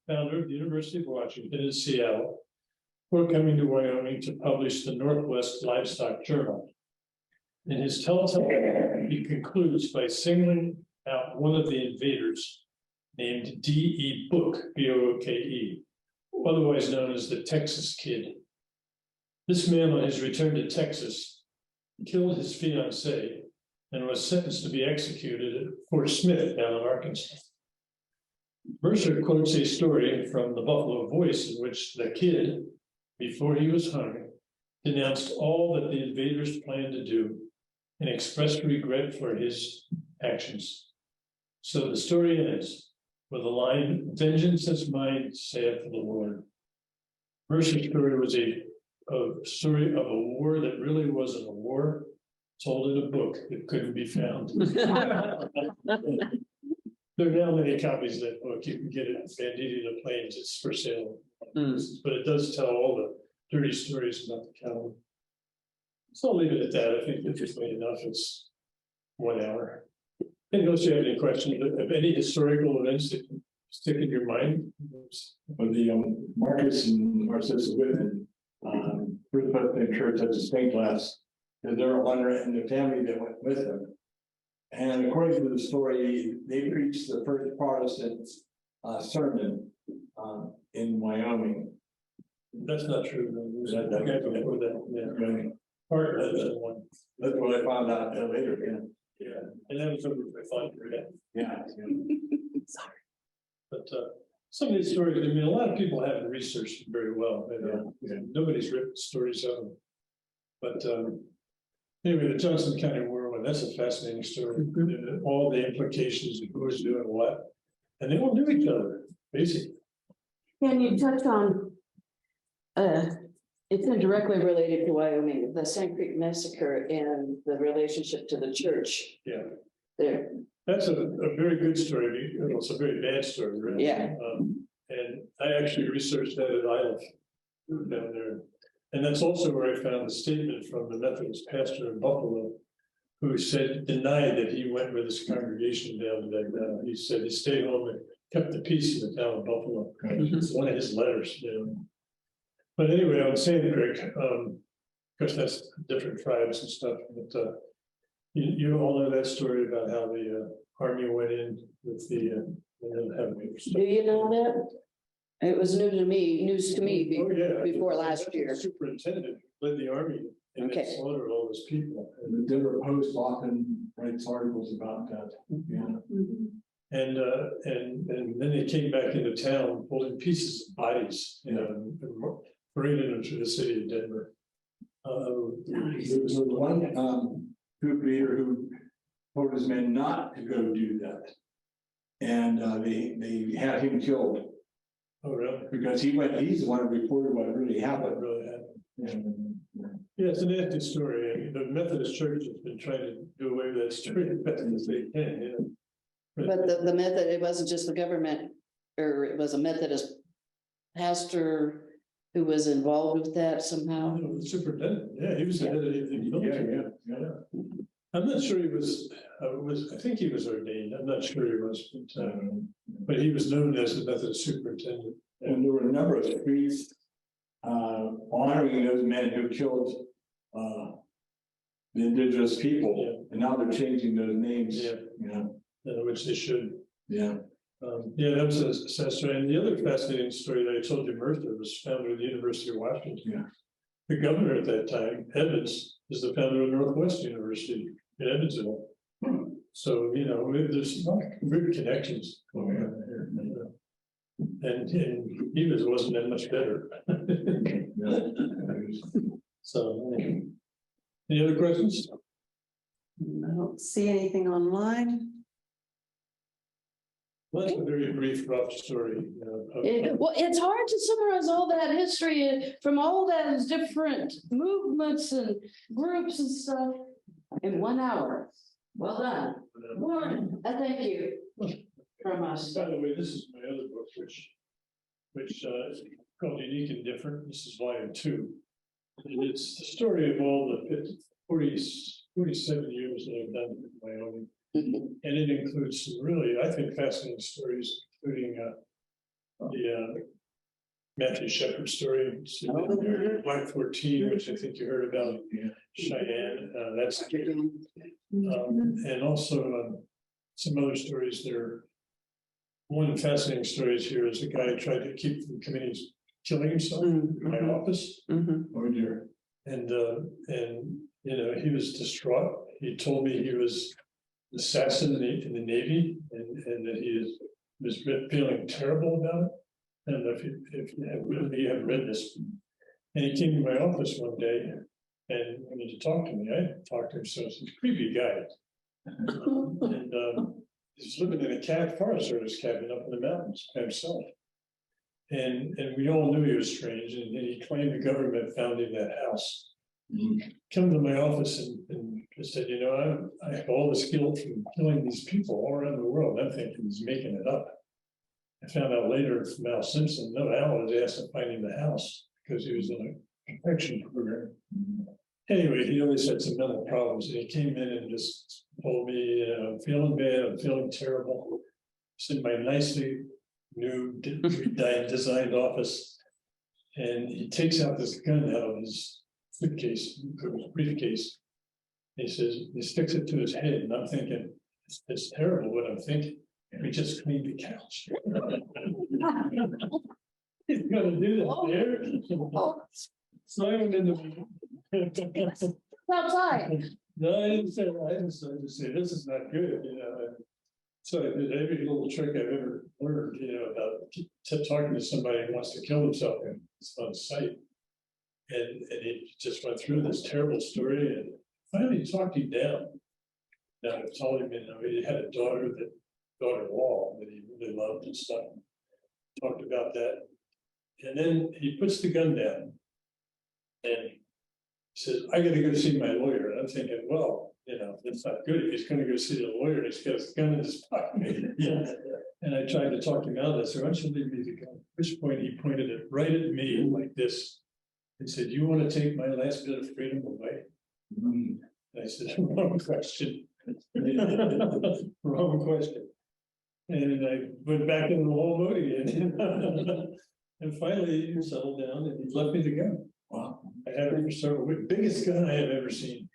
founder of the University of Washington in Seattle, before coming to Wyoming to publish the Northwest Livestock Journal. In his telltale, he concludes by singling out one of the invaders named D.E. Book, B-O-O-K-E, otherwise known as the Texas Kid. This man, on his return to Texas, killed his fiancée and was sentenced to be executed at Fort Smith down in Arkansas. Mercer quotes a story from the Buffalo Voice in which the kid, before he was hung, denounced all that the invaders planned to do and expressed regret for his actions. So the story ends with the line, "Vengeance is mine, saith the Lord." Mercer's story was a story of a war that really wasn't a war, told in a book that couldn't be found. There are now many copies of that book. You can get it at Banditti of the Plains. It's for sale. But it does tell all the dirty stories about the cattle. So I'll leave it at that. I think interestingly enough, it's 1 hour. Unless you have any questions, of any historical events that stick in your mind? But the Marcus and Marcus Whitman, First Presbyterian Church has a stained glass, and their honor and the family that went with them. And according to the story, they preached the first Protestant sermon in Wyoming. That's not true. That- I got before that, yeah. Part of that one. That's what I found out later. Yeah, and that was over by 500. Yeah. Sorry. But some of these stories, I mean, a lot of people haven't researched them very well. Nobody's written stories of them. But anyway, the Johnson County War one, that's a fascinating story. And all the implications of who was doing what. And they all knew each other, basically. Can you touch on, it's indirectly related to Wyoming, the Sand Creek Massacre and the relationship to the church Yeah. there? That's a very good story. It's a very bad story, really. Yeah. And I actually researched that at Isle down there. And that's also where I found the statement from the Methodist pastor in Buffalo, who denied that he went with his congregation down to that. He said he stayed home and kept the peace in the town of Buffalo. It's one of his letters, But anyway, on Sand Creek, because that's different tribes and stuff, but you all know that story about how the army went in with the Do you know that? It was news to me Oh, yeah. before last The year. Superintendent led the army and they Okay. slaughtered all those people. And the Denver Post often writes articles about that. Yeah. And then they came back into town, pulling pieces of bodies, and paraded them through the city of Denver. There was one group leader who told his men not to go do that. And they had him killed Oh, really? because he's the one who reported what really That happened. really happened. And, Yeah, it's an nasty story. I mean, the Methodist Church has been trying to do away with that story as best as they can, But the method, it wasn't just the government, or it was a Methodist pastor who was involved with that somehow. The superintendent, yeah, he was the head of the military. yeah. I'm not sure he was, I think he was ordained, I'm not sure he was, but he was known as the Methodist superintendent. And there were a number of streets honoring those men who killed the indigenous people, and now they're changing those names. Yeah. Which they should. Yeah. That was a sad story. And the other fascinating story that I told you, Mertha, was founder of the University of Washington. Yeah. The governor at that time, Evans, is the founder of Northwestern University in Evansville. So, there's good connections going on here. And he wasn't that much better. So, any other questions? I don't see anything online. Well, that's a very brief, rough story. Well, it's hard to summarize all that history from all those different movements and groups and stuff in 1 hour. Well done. Warren, I thank you from us. By the way, this is my other book, which is called Unique and Different. This is volume 2. And it's the story of all the 47 years that I've done in Wyoming. And it includes some really, I think, fascinating stories, including the Matthew Shepard story, Black 14, which I think you heard about, Cheyenne. That's and also some other stories there. One of the fascinating stories here is a guy who tried to keep from killing himself in my office. Oh dear. And he was distraught. He told me he was an assassin in the Navy and that he was feeling terrible about it. I don't know if you have read this. And he came to my office one day and wanted to talk to me. I talked to him, so he's a creepy guy. And he's living in a Forest Service cabin up in the mountains by himself. And we all knew he was strange, and he claimed the government found him that house. Come to my office and said, I have all this guilt from killing these people all around the world. I'm thinking he's making it up. I found out later from Al Simpson, Al was asked to find him the house because he was in a protection program. Anyway, he always had some mental problems, and he came in and just told me, I'm feeling bad, I'm feeling terrible. It's in my nicely new designed office. And he takes out this gun out of his suitcase, or his briefcase. He says, he sticks it to his head, and I'm thinking, it's terrible what I'm thinking. We just cleaned the couch. He's gonna do that there. So I went into. Outside. No, I didn't say, I just say, this is not good, you know. So I did every little trick I've ever learned, you know, about talking to somebody who wants to kill himself and it's on site. And he just went through this terrible story and finally talked him down. Now I told him, you know, he had a daughter-in-law that he really loved and stuff. Talked about that. And then he puts the gun down. And he says, I gotta go see my lawyer. And I'm thinking, well, you know, that's not good. If he's gonna go see the lawyer, and he's got his gun in his pocket. Yeah. And I tried to talk him out of this. Why don't you leave me the gun? At which point he pointed it right at me like this. And said, you want to take my last bit of freedom away? And I said, wrong question. Wrong question. And I went back in the whole mode again. And finally he settled down and he left me the gun. Wow. I had it for several weeks. Biggest gun I have ever seen.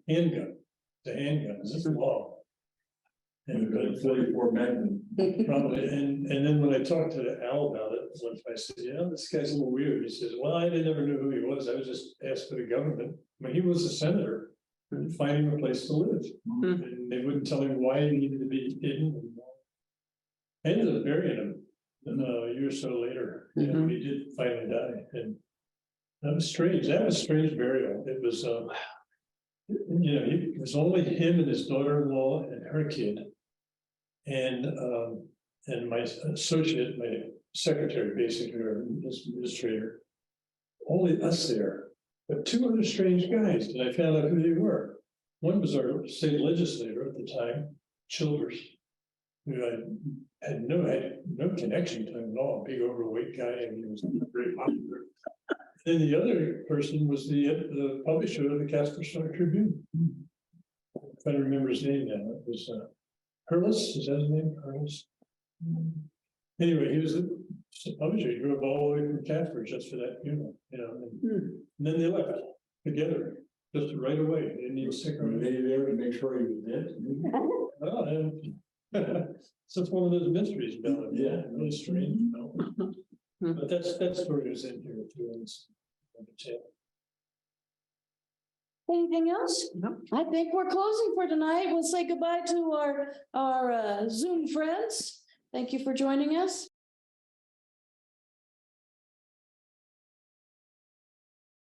Handgun. The handgun. This is long. And 44 Magnum. probably, and then when I talked to Al about it, once I said, yeah, this guy's a little weird. He says, well, I didn't ever know who he was. I was just asked for the government. I mean, he was a senator. And find him a place to live. And they wouldn't tell him why he needed to be hidden. I ended up burying him a year or so later. And he did finally die. And that was strange. That was strange burial. It was, you know, it was only him and his daughter-in-law and her kid. And my associate, my secretary, basically, or administrator, only us there. But two other strange guys, and I found out who they were. One was our state legislator at the time, Childers, who I had no connection to him at all, big overweight guy, and he was very popular. And the other person was the publisher of the Casper Star Tribune. If I remember his name now, it was Hurlis, is that his name? Hurlis? Anyway, he was the publisher. He drove all the way from Casper just for that funeral, you know. And then they left together, just right away. They didn't even stick Were around. they there to make sure he was dead? Oh, and so it's one of those mysteries about it. Yeah, really strange. You know? But that story was in here too. And it's Anything else? No. I think we're closing for tonight. We'll say goodbye to our Zoom friends. Thank you for joining us.